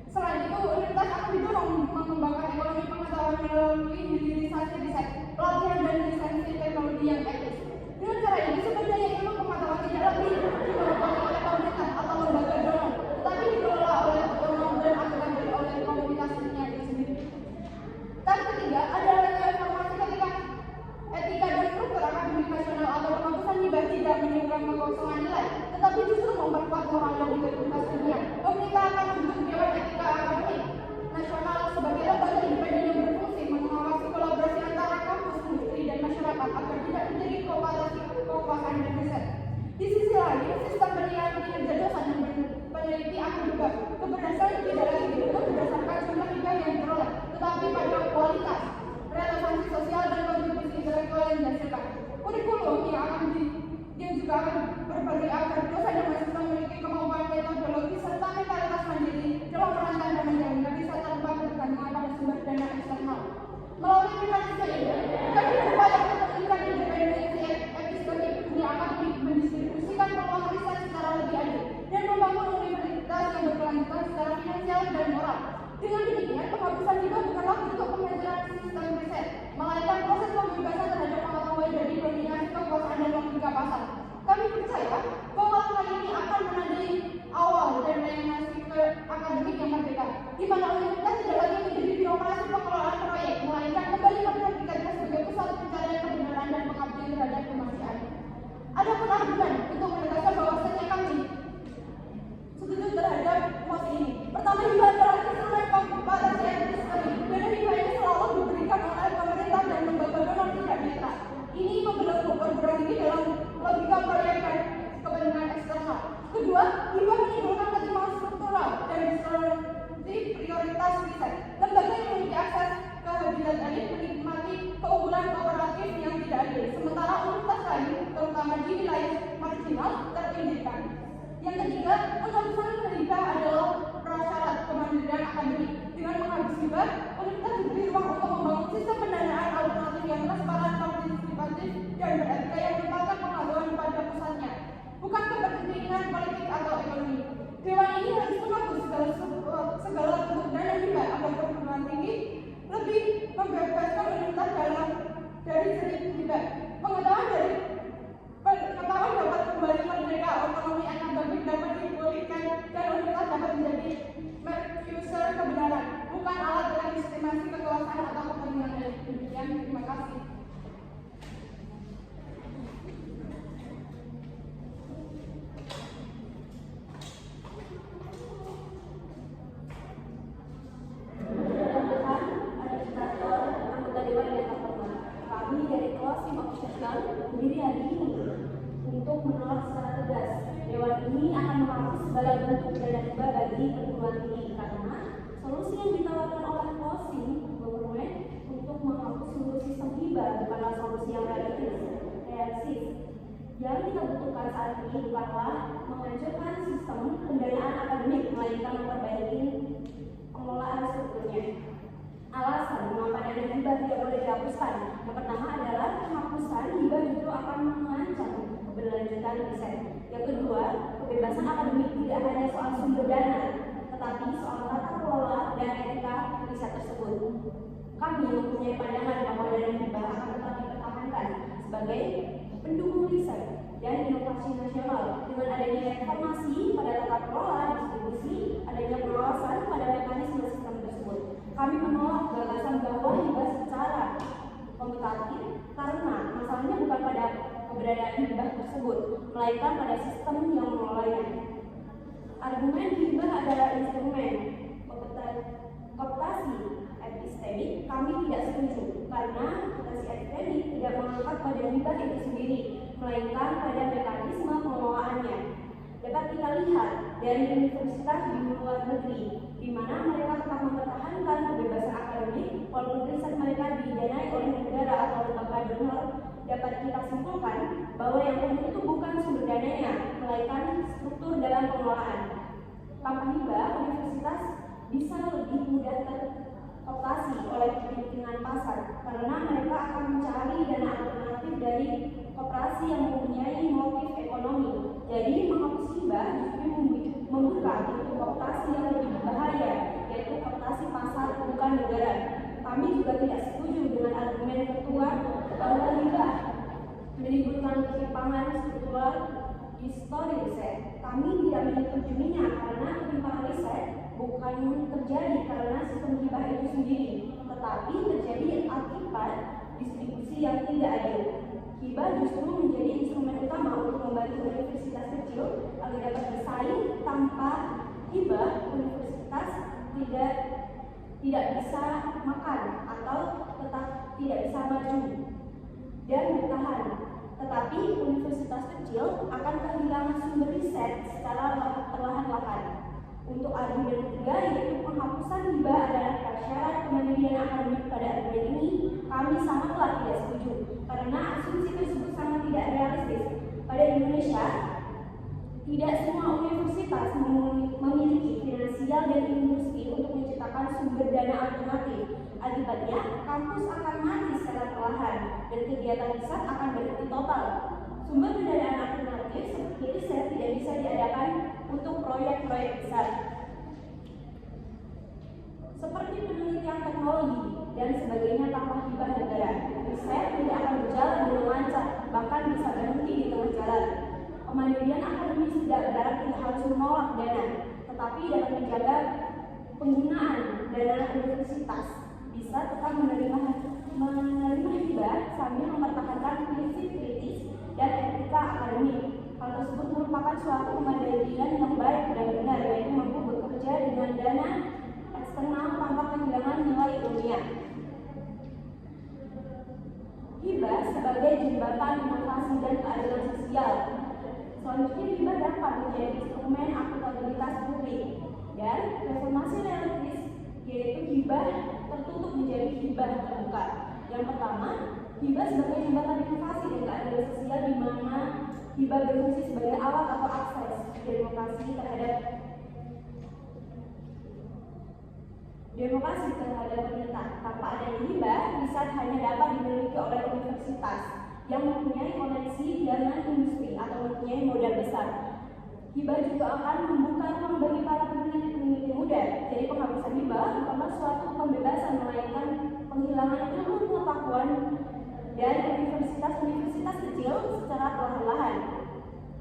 Selain itu, universitas akan didorong mengembangkan ekonomi pengetahuan melalui hilirisasi riset, pelatihan dan lisensi teknologi yang etis. Dengan cara ini, sebenarnya ilmu pengetahuan tidak lagi dimonopoli oleh pemerintah atau lembaga dorong, tetapi dikelola oleh otonom dan akuntabel oleh komunitasnya itu sendiri. Tahap ketiga adalah reformasi etika dan struktur akademik nasional atau penghapusan hibah tidak menimbulkan kekosongan nilai, tetapi justru memperkuat moral dan integritas dunia. Pemerintah akan membentuk Dewan Etika Akademik Nasional sebagai lembaga independen yang berfungsi mengawasi kolaborasi antara kampus, industri, dan masyarakat agar tidak terjadi kekuasaan dan riset. Di sisi lain, sistem penilaian kinerja dosen dan peneliti akan juga keberhasilan tidak lagi diukur berdasarkan jumlah hibah yang diperoleh, tetapi pada kualitas, relevansi sosial, dan kontribusi intelektual yang dihasilkan. Kurikulum yang juga akan berbagi agar dosen dan mahasiswa memiliki kemampuan metodologi serta mentalitas mandiri dalam merancang dan menjalankan riset tanpa bergantung pada sumber dana eksternal. Melalui mekanisme ini, kami berupaya untuk meningkatkan independensi epistemik dunia akademik, mendistribusikan peluang riset secara lebih adil, dan membangun universitas yang berkelanjutan secara finansial dan moral. Dengan demikian, penghapusan hibah bukanlah bentuk penghancuran sistem riset, melainkan proses pembebasan terhadap pengetahuan dari dominasi kekuasaan dan logika pasar. Kami percaya bahwa langkah ini akan menandai awal dan regenerasi akademik yang merdeka, di mana universitas tidak lagi menjadi birokrasi pengelolaan proyek, melainkan kembali memperhatikannya sebagai pusat pencarian kebenaran dan pengabdian terhadap kemanusiaan. Ada argumen untuk menegaskan bahwasannya kami setuju terhadap mosi ini. Pertama, hibah adalah instrumen kombatasi etis kami, dan hibah ini selalu diberikan oleh pemerintah dan lembaga donor tidak netral. Ini membelenggu perguruan tinggi dalam logika proyek dan kepentingan eksternal. Kedua, hibah menimbulkan ketimpangan struktural dan distorsi prioritas riset. Lembaga yang memiliki akses ke habitat elit menikmati keunggulan kooperatif yang tidak adil, sementara universitas lain, terutama di wilayah marginal, terpinggirkan. Yang ketiga, penghapusan hibah adalah prasyarat kemandirian akademik. Dengan menghabis hibah, universitas diberi ruang untuk membangun sistem pendanaan alternatif yang transparan, partisipatif, dan beretika yang menempatkan pengetahuan pada pusatnya, bukan kepentingan politik atau ekonomi. Dewan ini harus menghapus segala bentuk dana hibah agar perguruan tinggi lebih membebaskan universitas dari jerit hibah. Pengetahuan dapat kembali merdeka, otonomi akademik dapat dipulihkan, dan universitas dapat menjadi mercusuar kebenaran, bukan alat legitimasi kekuasaan atau kepentingan elit. Demikian, terima kasih. Kami dari Closing Opposition berdiri hari ini untuk menolak secara tegas. Dewan ini akan menghapus segala bentuk dana hibah bagi perguruan tinggi karena solusi yang ditawarkan oleh Closing Government untuk menghapus seluruh sistem hibah bukanlah solusi yang realistis. Yang kita butuhkan saat ini bukanlah menghancurkan sistem pendanaan akademik, melainkan memperbaiki pengelolaan strukturnya. Alasan mengapa dana hibah tidak boleh dihapuskan. Yang pertama adalah penghapusan hibah justru akan mengancam keberlanjutan riset. Yang kedua, kebebasan akademik tidak hanya soal sumber dana, tetapi soal tata kelola dan etika riset tersebut. Kami mempunyai pandangan bahwa dana hibah akan tetap dipertahankan sebagai pendukung riset dan inovasi nasional dengan adanya reformasi pada tata kelola distribusi, adanya pengawasan pada mekanisme sistem tersebut. Kami menolak gagasan bahwa hibah secara kompetitif karena masalahnya bukan pada keberadaan hibah tersebut, melainkan pada sistem yang mengelolanya. Argumen hibah adalah instrumen kooptasi epistemik kami tidak setuju karena kooptasi epistemik tidak mengangkat pada hibah itu sendiri, melainkan pada mekanisme pengelolaannya. Dapat kita lihat dari universitas di luar negeri, di mana mereka tetap mempertahankan kebebasan akademik walaupun riset mereka didanai oleh negara atau lembaga donor. Dapat kita simpulkan bahwa yang penting itu bukan sumber dananya, melainkan struktur dalam pengelolaan. Tanpa hibah, universitas bisa lebih mudah terkooptasi oleh kepentingan pasar karena mereka akan mencari dana alternatif dari koperasi yang mempunyai motif ekonomi. Jadi menghapus hibah justru membuka pintu kooptasi yang lebih berbahaya, yaitu kooptasi pasar bukan negara. Kami juga tidak setuju dengan argumen ketua bahwa hibah menimbulkan ketimpangan struktural di studi riset. Kami tidak menyetujuinya karena ketimpangan riset bukan terjadi karena sistem hibah itu sendiri, tetapi terjadi akibat distribusi yang tidak adil. Hibah justru menjadi instrumen utama untuk membantu universitas kecil agar dapat bersaing. Tanpa hibah, universitas tidak bisa makan atau tetap tidak bisa maju dan bertahan. Tetapi universitas kecil akan kehilangan sumber riset secara perlahan-lahan. Untuk argumen ketiga, yaitu penghapusan hibah adalah prasyarat kemandirian akademik. Pada argumen ini, kami sangatlah tidak setuju karena asumsi tersebut sangat tidak realistis. Pada Indonesia, tidak semua universitas memiliki finansial dan industri untuk menciptakan sumber dana alternatif. Akibatnya, kampus akan mati secara perlahan dan kegiatan riset akan berhenti total. Sumber pendanaan alternatif seperti riset tidak bisa diadakan untuk proyek-proyek besar seperti penelitian teknologi dan sebagainya tanpa hibah negara. Riset tidak akan berjalan dengan lancar, bahkan bisa berhenti di tengah jalan. Kemandirian akademis tidak berarti harus menolak dana, tetapi dapat menjaga penggunaan dana universitas. Bisa tetap menerima hibah sambil mempertahankan prinsip kritis dan etika akademik. Hal tersebut merupakan suatu kemandirian yang baik dan benar, yaitu mampu bekerja dengan dana eksternal tanpa kehilangan nilai ilmiah. Hibah sebagai jembatan inovasi dan keadilan sosial. Selanjutnya, hibah dapat menjadi instrumen akuntabilitas publik dan reformasi realistis, yaitu hibah tertutup menjadi hibah terbuka. Yang pertama, hibah sebagai jembatan inovasi dan keadilan sosial, di mana hibah berfungsi sebagai alat atau akses demokrasi terhadap pemerintah. Tanpa adanya hibah, riset hanya dapat dimiliki oleh universitas yang mempunyai koneksi dengan industri atau mempunyai modal besar. Hibah juga akan membuka ruang bagi para peneliti muda. Jadi penghapusan hibah bukanlah suatu pembebasan, melainkan penghilangan ilmu pengetahuan dan universitas kecil secara perlahan-lahan.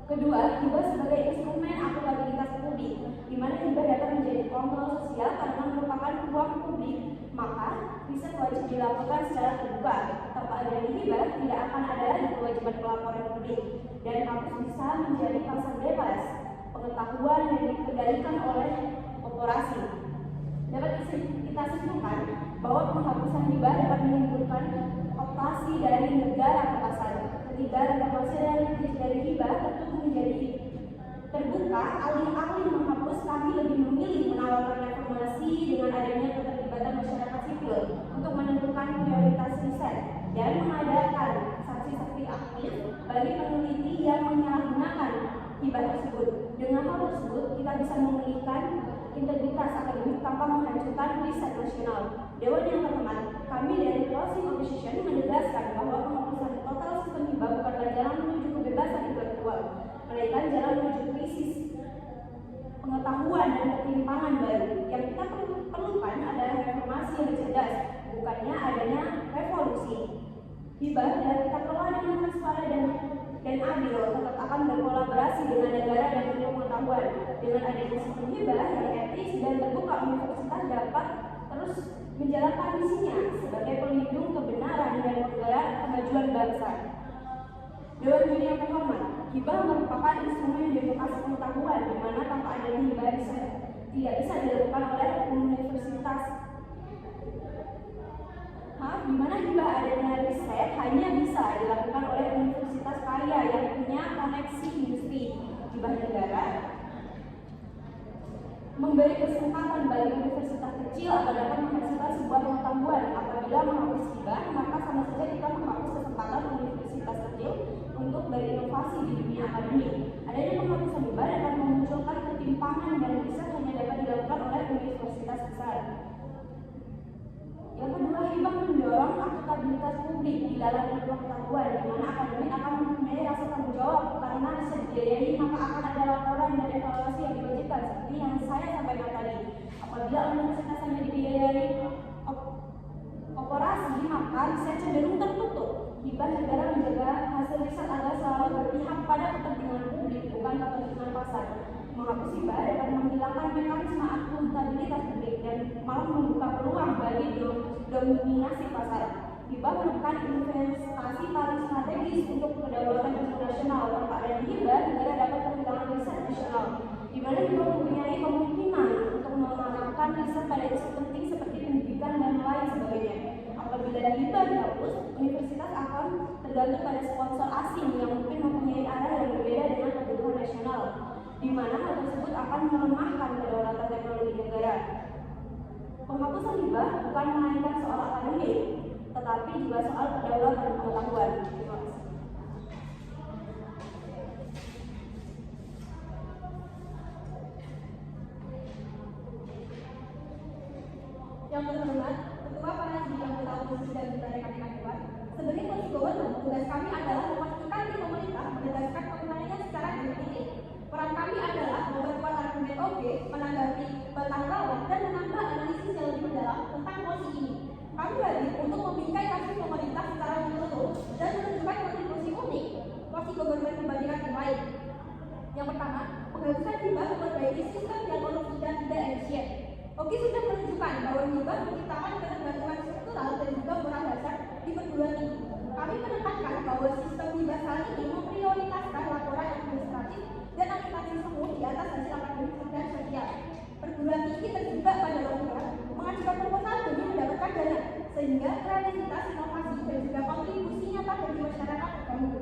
Kedua, hibah sebagai instrumen akuntabilitas publik, di mana hibah dapat menjadi kontrol sosial karena merupakan uang publik, maka riset wajib dilakukan secara terbuka. Tanpa adanya hibah, tidak akan ada lagi kewajiban pelaporan publik, dan kampus bisa menjadi pasar bebas pengetahuan yang dikendalikan oleh korporasi. Dapat kita simpulkan bahwa penghapusan hibah dapat menimbulkan kooptasi dari negara ke pasar. Ketiga, reformasi realistis dari hibah tertutup menjadi terbuka. Alih-alih menghapus, kami lebih memilih menawarkan reformasi dengan adanya keterlibatan masyarakat sipil untuk menentukan prioritas riset dan mengadakan saksi-saksi aktif bagi peneliti yang menyalahgunakan hibah tersebut. Dengan hal tersebut, kita bisa memulihkan integritas akademik tanpa menghancurkan riset nasional. Dewan yang terhormat, kami dari Closing Opposition menegaskan bahwa penghapusan total sistem hibah bukanlah jalan menuju kebebasan intelektual, melainkan jalan menuju krisis pengetahuan dan ketimpangan baru. Yang kita perlukan adalah reformasi yang cerdas, bukannya adanya revolusi. Hibah bila kita kelola dengan transparan dan adil, tetap akan berkolaborasi dengan negara dan ilmu pengetahuan. Dengan adanya sistem hibah yang etis dan terbuka, universitas dapat terus menjalankan misinya sebagai pelindung kebenaran dan penggerak kemajuan bangsa. Dewan Juri yang terhormat, hibah merupakan instrumen demokrasi pengetahuan, di mana tanpa adanya hibah tidak bisa dilakukan oleh universitas. Di mana hibah adanya riset hanya bisa dilakukan oleh universitas kaya yang punya koneksi industri. Hibah negara memberi kesempatan bagi universitas kecil agar dapat menghasilkan sebuah pengetahuan. Apabila menghapus hibah, maka sama saja kita menghapus kesempatan universitas kecil untuk berinovasi di dunia akademik. Adanya penghapusan hibah dapat memunculkan ketimpangan dan riset hanya dapat dilakukan oleh universitas besar. Yang kedua, hibah mendorong akuntabilitas publik di dalam ilmu pengetahuan, di mana akademik akan mempunyai rasa tanggung jawab karena riset dibiayai, maka akan ada laporan dan evaluasi yang diwajibkan seperti yang saya sampaikan tadi. Apabila universitas hanya dibiayai operasi, maka riset cenderung tertutup. Hibah negara menjaga hasil riset agar selalu berpihak pada kepentingan publik, bukan kepentingan pasar. Menghapus hibah dapat menghilangkan mekanisme akuntabilitas publik dan malah membuka peluang bagi dominasi pasar. Hibah menekan investasi paling strategis untuk kedaulatan internasional. Tanpa adanya hibah, negara dapat kehilangan riset nasional, di mana hibah mempunyai kemungkinan untuk mengarahkan riset pada isu penting seperti pendidikan dan lain sebagainya. Apabila hibah dihapus, universitas akan tergantung pada sponsor asing yang mungkin mempunyai arah yang berbeda dengan kebutuhan nasional, di mana hal tersebut akan melemahkan kedaulatan teknologi negara. Penghapusan hibah bukan melainkan soal akademik, tetapi juga soal kedaulatan pengetahuan. Terima kasih. Yang terhormat, Ketua para Sidang Anggota Oposisi dan Ketua Rekan-rekan Dewan, sebagai posisi gubernur, tugas kami adalah memastikan di pemerintah menegaskan kewenangannya secara definitif. Peran kami adalah memperkuat argumen oke, menanggapi bantah lawan, dan menambah analisis yang lebih mendalam tentang posisi ini. Kami hadir untuk membingkai kasus pemerintah secara menyeluruh dan menunjukkan kontribusi unik posisi gubernur dibandingkan yang lain. Yang pertama, penghapusan hibah memperbaiki sistem yang korupsi dan tidak efisien. Oki sudah menunjukkan bahwa hibah menciptakan ketergantungan struktural dan juga moral dasar di perguruan tinggi. Kami menekankan bahwa sistem hibah saat ini memprioritaskan laporan administratif dan aplikasi semu di atas hasil akademik dan sosial. Perguruan tinggi terjebak pada logika mengajukan proposal demi mendapatkan dana, sehingga kreativitas, inovasi, dan juga kontribusi nyata bagi masyarakat terganggu.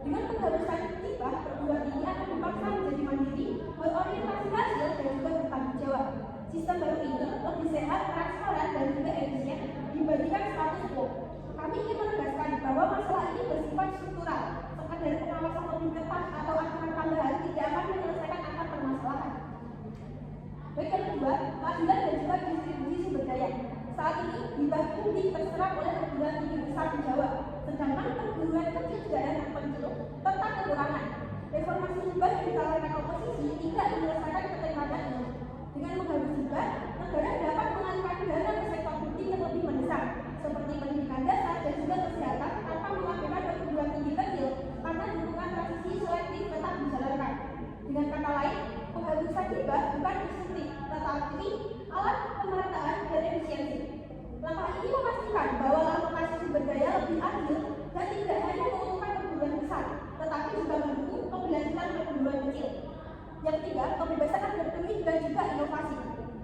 Dengan penghapusan hibah, perguruan tinggi akan dipaksa menjadi mandiri, berorientasi hasil, dan juga bertanggung jawab. Sistem baru ini lebih sehat, transparan, dan juga efisien dibandingkan status quo. Kami ingin menegaskan bahwa masalah ini bersifat struktural. Sekadar pengawasan lebih ketat atau aturan tambahan tidak akan menyelesaikan akar permasalahan. Baik, yang kedua, keadilan dan juga distribusi sumber daya. Saat ini, hibah publik terserap oleh perguruan tinggi besar di Jawa, sedangkan perguruan kecil daerah yang penceluk tetap kekurangan. Reformasi hibah yang ditawarkan oposisi tidak menyelesaikan ketimpangan ini. Dengan menghabis hibah, negara dapat mengalihkan dana ke sektor penting yang lebih mendesak, seperti pendidikan dasar dan juga kesehatan, tanpa melakukan perguruan tinggi kecil, karena dukungan transisi selektif tetap dijalankan. Dengan kata lain, penghapusan hibah bukan insentif, tetapi alat pemerataan dan efisiensi. Langkah ini memastikan bahwa alokasi sumber daya lebih adil dan tidak hanya menguntungkan perguruan besar, tetapi juga mendukung keberlanjutan perguruan kecil. Yang ketiga, kebebasan akademik dan juga inovasi.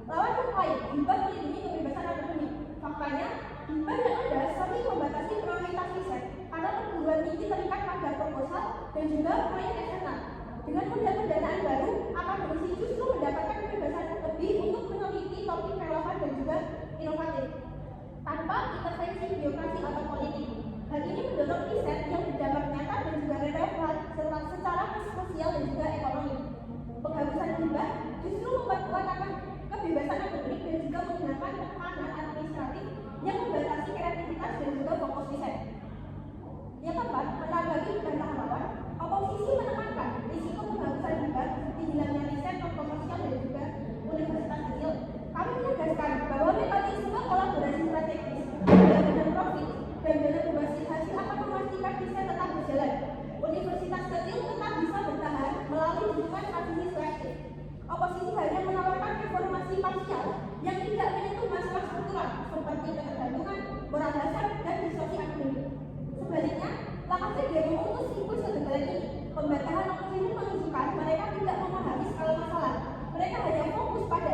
Lawan berklaim, hibah melindungi kebebasan akademik. Faktanya, hibah yang ada sering membatasi prioritas riset karena perguruan tinggi terikat pada proposal dan juga proyek eksternal. Dengan model pendanaan baru, akademisi justru mendapatkan kebebasan lebih untuk meneliti topik relevan dan juga inovatif, tanpa intervensi birokrasi atau politik. Hal ini mendorong riset yang berdampak nyata dan juga relevan secara sosial dan juga ekonomi. Penghapusan hibah justru memperkuat kebebasan akademik dan juga menggunakan tekanan administratif yang membatasi kreativitas dan juga fokus riset. Yang keempat, menanggapi bantah lawan, oposisi menekankan risiko penghapusan hibah seperti hilangnya riset non-komersial dan juga universitas kecil. Kami menegaskan bahwa mekanisme kolaborasi strategis, dana profit, dan dana berbasis hasil akan memastikan riset tetap berjalan. Universitas kecil tetap bisa bertahan melalui dukungan transisi selektif. Oposisi hanya menawarkan reformasi parsial yang tidak menyentuh masalah struktural seperti ketergantungan, moral dasar, dan distorsi akademik. Sebaliknya, langkah CDM memutus siklus kegagalan ini. Pembatahan oposisi menunjukkan mereka tidak memahami skala masalah. Mereka hanya fokus pada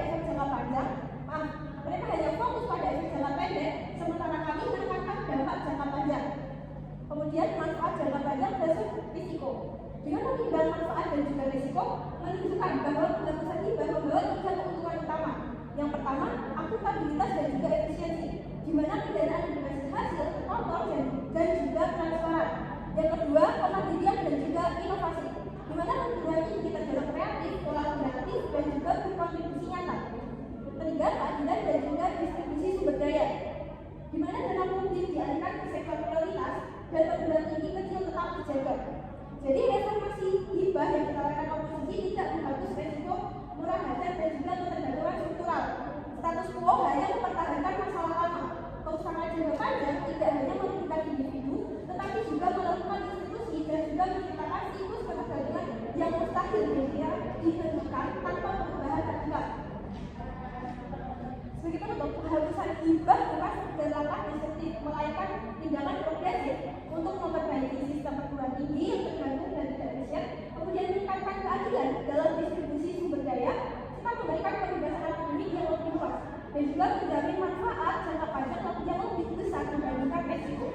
menunjukkan bahwa penghapusan hibah membawa 3 keuntungan utama. Yang pertama, akuntabilitas dan juga efisiensi, di mana pendanaan yang berbasis hasil terkontrol dan juga transparan. Yang kedua, kemandirian dan juga inovasi, di mana perguruan tinggi terjalin kreatif, kolaboratif, dan juga berkontribusi nyata. Ketiga, keadilan dan juga distribusi sumber daya, di mana dana publik dialihkan ke sektor prioritas dan perguruan tinggi kecil tetap dijaga. Jadi reformasi hibah yang ditawarkan oposisi tidak menghapus resiko murah hajar dan juga ketergantungan struktural. Status quo hanya mempertahankan masalah lama. Kerusakan jangka panjang tidak hanya merugikan individu, tetapi juga melakukan institusi dan juga menciptakan siklus ketergantungan yang mustahil dihentikan tanpa perubahan radikal. Sebagai penutup, penghapusan hibah bukan sekedar langkah destruktif, melainkan tindakan progresif untuk memperbaiki sistem perguruan tinggi yang tergantung dan tidak efisien, kemudian meningkatkan keadilan dalam distribusi sumber daya, serta memberikan kebebasan akademik yang lebih luas, dan juga menjamin manfaat jangka panjang yang lebih besar dibandingkan resiko.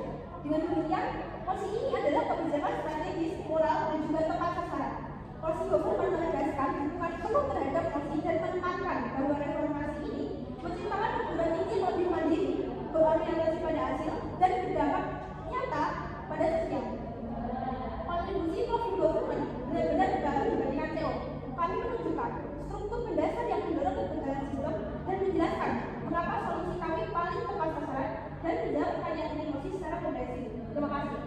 Dengan demikian, polisi ini adalah kebijakan strategis, moral, dan juga tepat sasaran. Polisi Government menegaskan dukungan penuh terhadap polisi dan menekankan bahwa reformasi ini menciptakan perguruan tinggi yang lebih mandiri, berorientasi pada hasil, dan berdampak nyata pada sosial. Kontribusi polisi Government benar-benar berbagai dibandingkan CEO. Kami menunjukkan struktur mendasar yang mendorong kegagalan sistem dan menjelaskan mengapa solusi kami paling tepat sasaran dan menjawab pertanyaan emosi secara komprehensif. Terima kasih.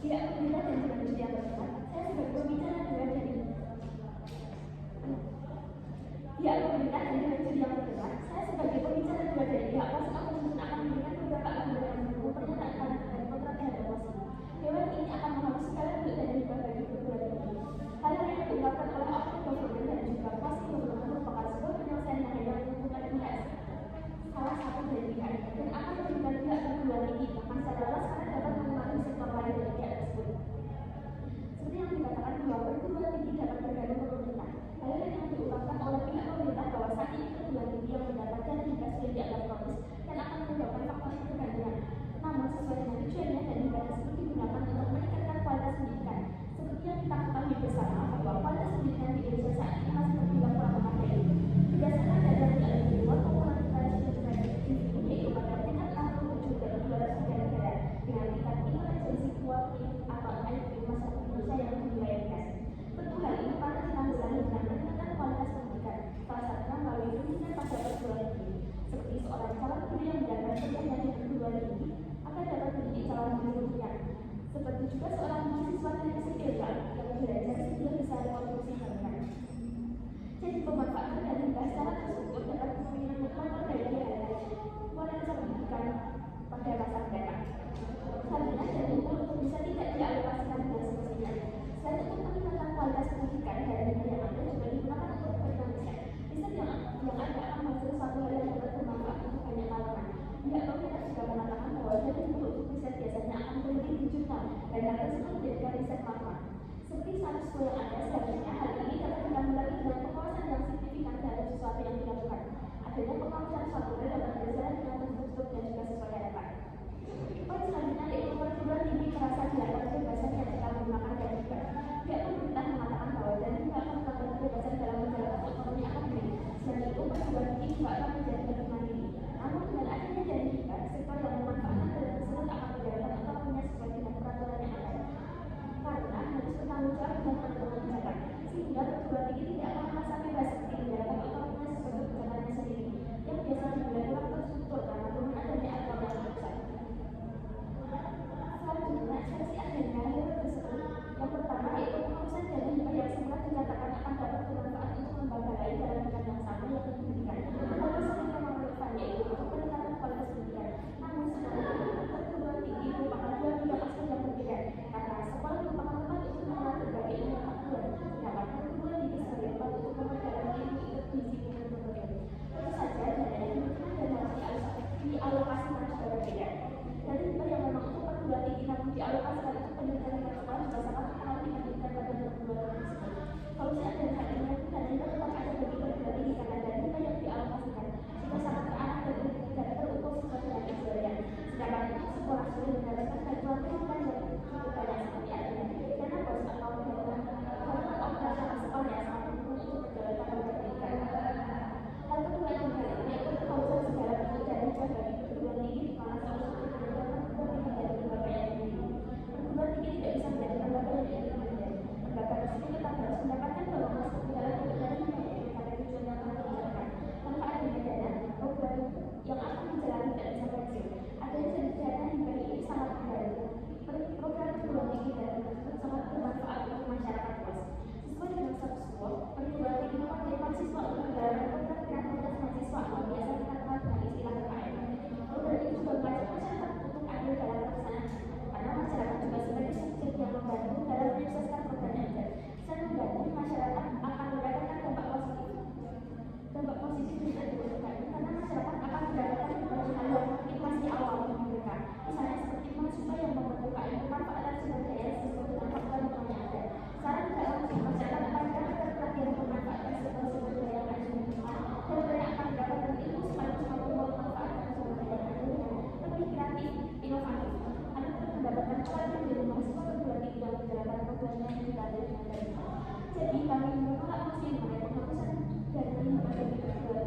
Tidak berbeda dan tidak yang berdebat, saya sebagai pembicara dua dari tidak berbeda dan tidak yang berdebat, saya sebagai pembicara dua dari pihak kuasa hukum akan memberikan beberapa gambaran mengenai pernyataan dan kontra terhadap kuasa. Dewan ini akan menghapus segala bentuk dan hibah bagi perguruan tinggi. Hal-hal yang diungkapkan oleh oknum government dan juga kuasa government merupakan sebuah penyelesaian yang hanya menguntungkan pihak salah satu dari pihak dan akan merugikan pihak perguruan tinggi bahkan secara luas karena dapat mengurangi sektor lain dari pihak tersebut. Seperti yang dikatakan bahwa perguruan tinggi dapat bergabung ke pemerintah. Hal-hal yang diungkapkan oleh pihak pemerintah bahwa saat ini perguruan tinggi yang mendapatkan hibah sudah dianggap bagus dan akan menyebabkan faktor ketergantungan. Namun sesuai dengan tujuannya dan hibah tersebut digunakan untuk meningkatkan kualitas pendidikan. Seperti yang kita ketahui bersama bahwa kualitas pendidikan di Indonesia saat ini masih terbilang kurang memadai. Berdasarkan data dari Dewan Penguatan individu yaitu pada tingkat 67 dari 200 negara dengan tingkat intelijensi kualitatif atau IQ masyarakat Indonesia yang dinilai rendah. Tentu hal ini patut ditanggulangi dengan meningkatkan kualitas pendidikan, salah satunya melalui bimbingan pada perguruan tinggi, seperti seorang calon guru yang mendapatkan pendidikan di perguruan tinggi akan dapat menjadi calon guru yang seperti juga seorang mahasiswa teknik sipil yang belajar sehingga bisa rekonstruksi harian. Jadi pemanfaatan dan hibah secara terstruktur dapat meningkatkan dari kualitas pendidikan pada masa mendatang. Selanjutnya dana hukum untuk bisa tidak dialokasikan dengan semestinya. Selain untuk meningkatkan kualitas pendidikan, dana yang ada juga digunakan untuk berkembang. Riset yang ada akan menghasilkan suatu hal yang dapat bermanfaat untuk banyak kalangan. Pihak pemerintah juga mengatakan bahwa dana untuk riset biasanya akan berhenti di jurnal dan hal tersebut menjadikan riset manfaat. Seperti status quo yang ada seharusnya hal ini dapat ditanggulangi dengan pengawasan yang signifikan terhadap sesuatu yang dilakukan. Adanya pengawasan suatu hal dapat berjalan dengan tertutup dan juga sesuai harapan. Poin selanjutnya yaitu perguruan tinggi merasa dilakukan kebebasan yang kita menggunakan dan juga pihak pemerintah mengatakan bahwa dan tidak akan melakukan kebebasan dalam menjalankan otonomi akademik. Selain itu perguruan tinggi juga akan menjadi lebih mandiri. Namun dengan adanya dan juga sektor yang memanfaatkan dana tersebut akan menjalankan otonominya sesuai dengan peraturan yang ada. Karena harus bertanggung jawab dengan peraturan kebijakan, sehingga perguruan tinggi tidak akan merasa bebas seperti menjalankan otonominya sesuai kebijakannya sendiri, yang biasa dimulai kurang terstruktur karena belum adanya aturan yang besar. Selanjutnya, sesi agenda yang tersebut. Yang pertama yaitu penghapusan dana hibah yang semula dikatakan akan dapat bermanfaat untuk lembaga lain dalam bidang yang sama yaitu pendidikan. Penghapusan yang memang relevan yaitu untuk peningkatan kualitas pendidikan. Namun sebenarnya perguruan tinggi merupakan dua bidang aspek yang berbeda. Karena sekolah merupakan tempat untuk mengenal berbagai ilmu pengetahuan, sedangkan perguruan tinggi sebagai tempat untuk mempelajari ilmu interdisipliner berbagai. Tentu saja dana yang digunakan dan harus dialokasikan juga berbeda. Dari hibah yang memang untuk perguruan tinggi namun dialokasikan untuk pendidikan tingkat sekolah juga sangat mempengaruhi pendidikan pada perguruan tinggi tersebut. Solusi agar hal ini dana hibah tetap ada bagi perguruan tinggi karena dana hibah yang dialokasikan juga sangat terarah dan terukur sesuai dengan tujuannya. Sedangkan untuk sekolah mereka. Misalnya seperti mahasiswa yang memperbuka pemanfaatan sumber daya sesuai dengan fakta yang ada. Secara tidak langsung masyarakat pada terpelajari pemanfaatan sumber daya yang ada dan banyak akan mendapatkan ilmu sekaligus mampu memanfaatkan sumber daya yang ada lebih kreatif, inovatif. Anda terus mendapatkan pelatihan dari mahasiswa perguruan tinggi yang menjalankan programnya yang ditandai dengan baik. Jadi kami menolak masih mengenai penghapusan dari perguruan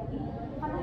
tinggi, karena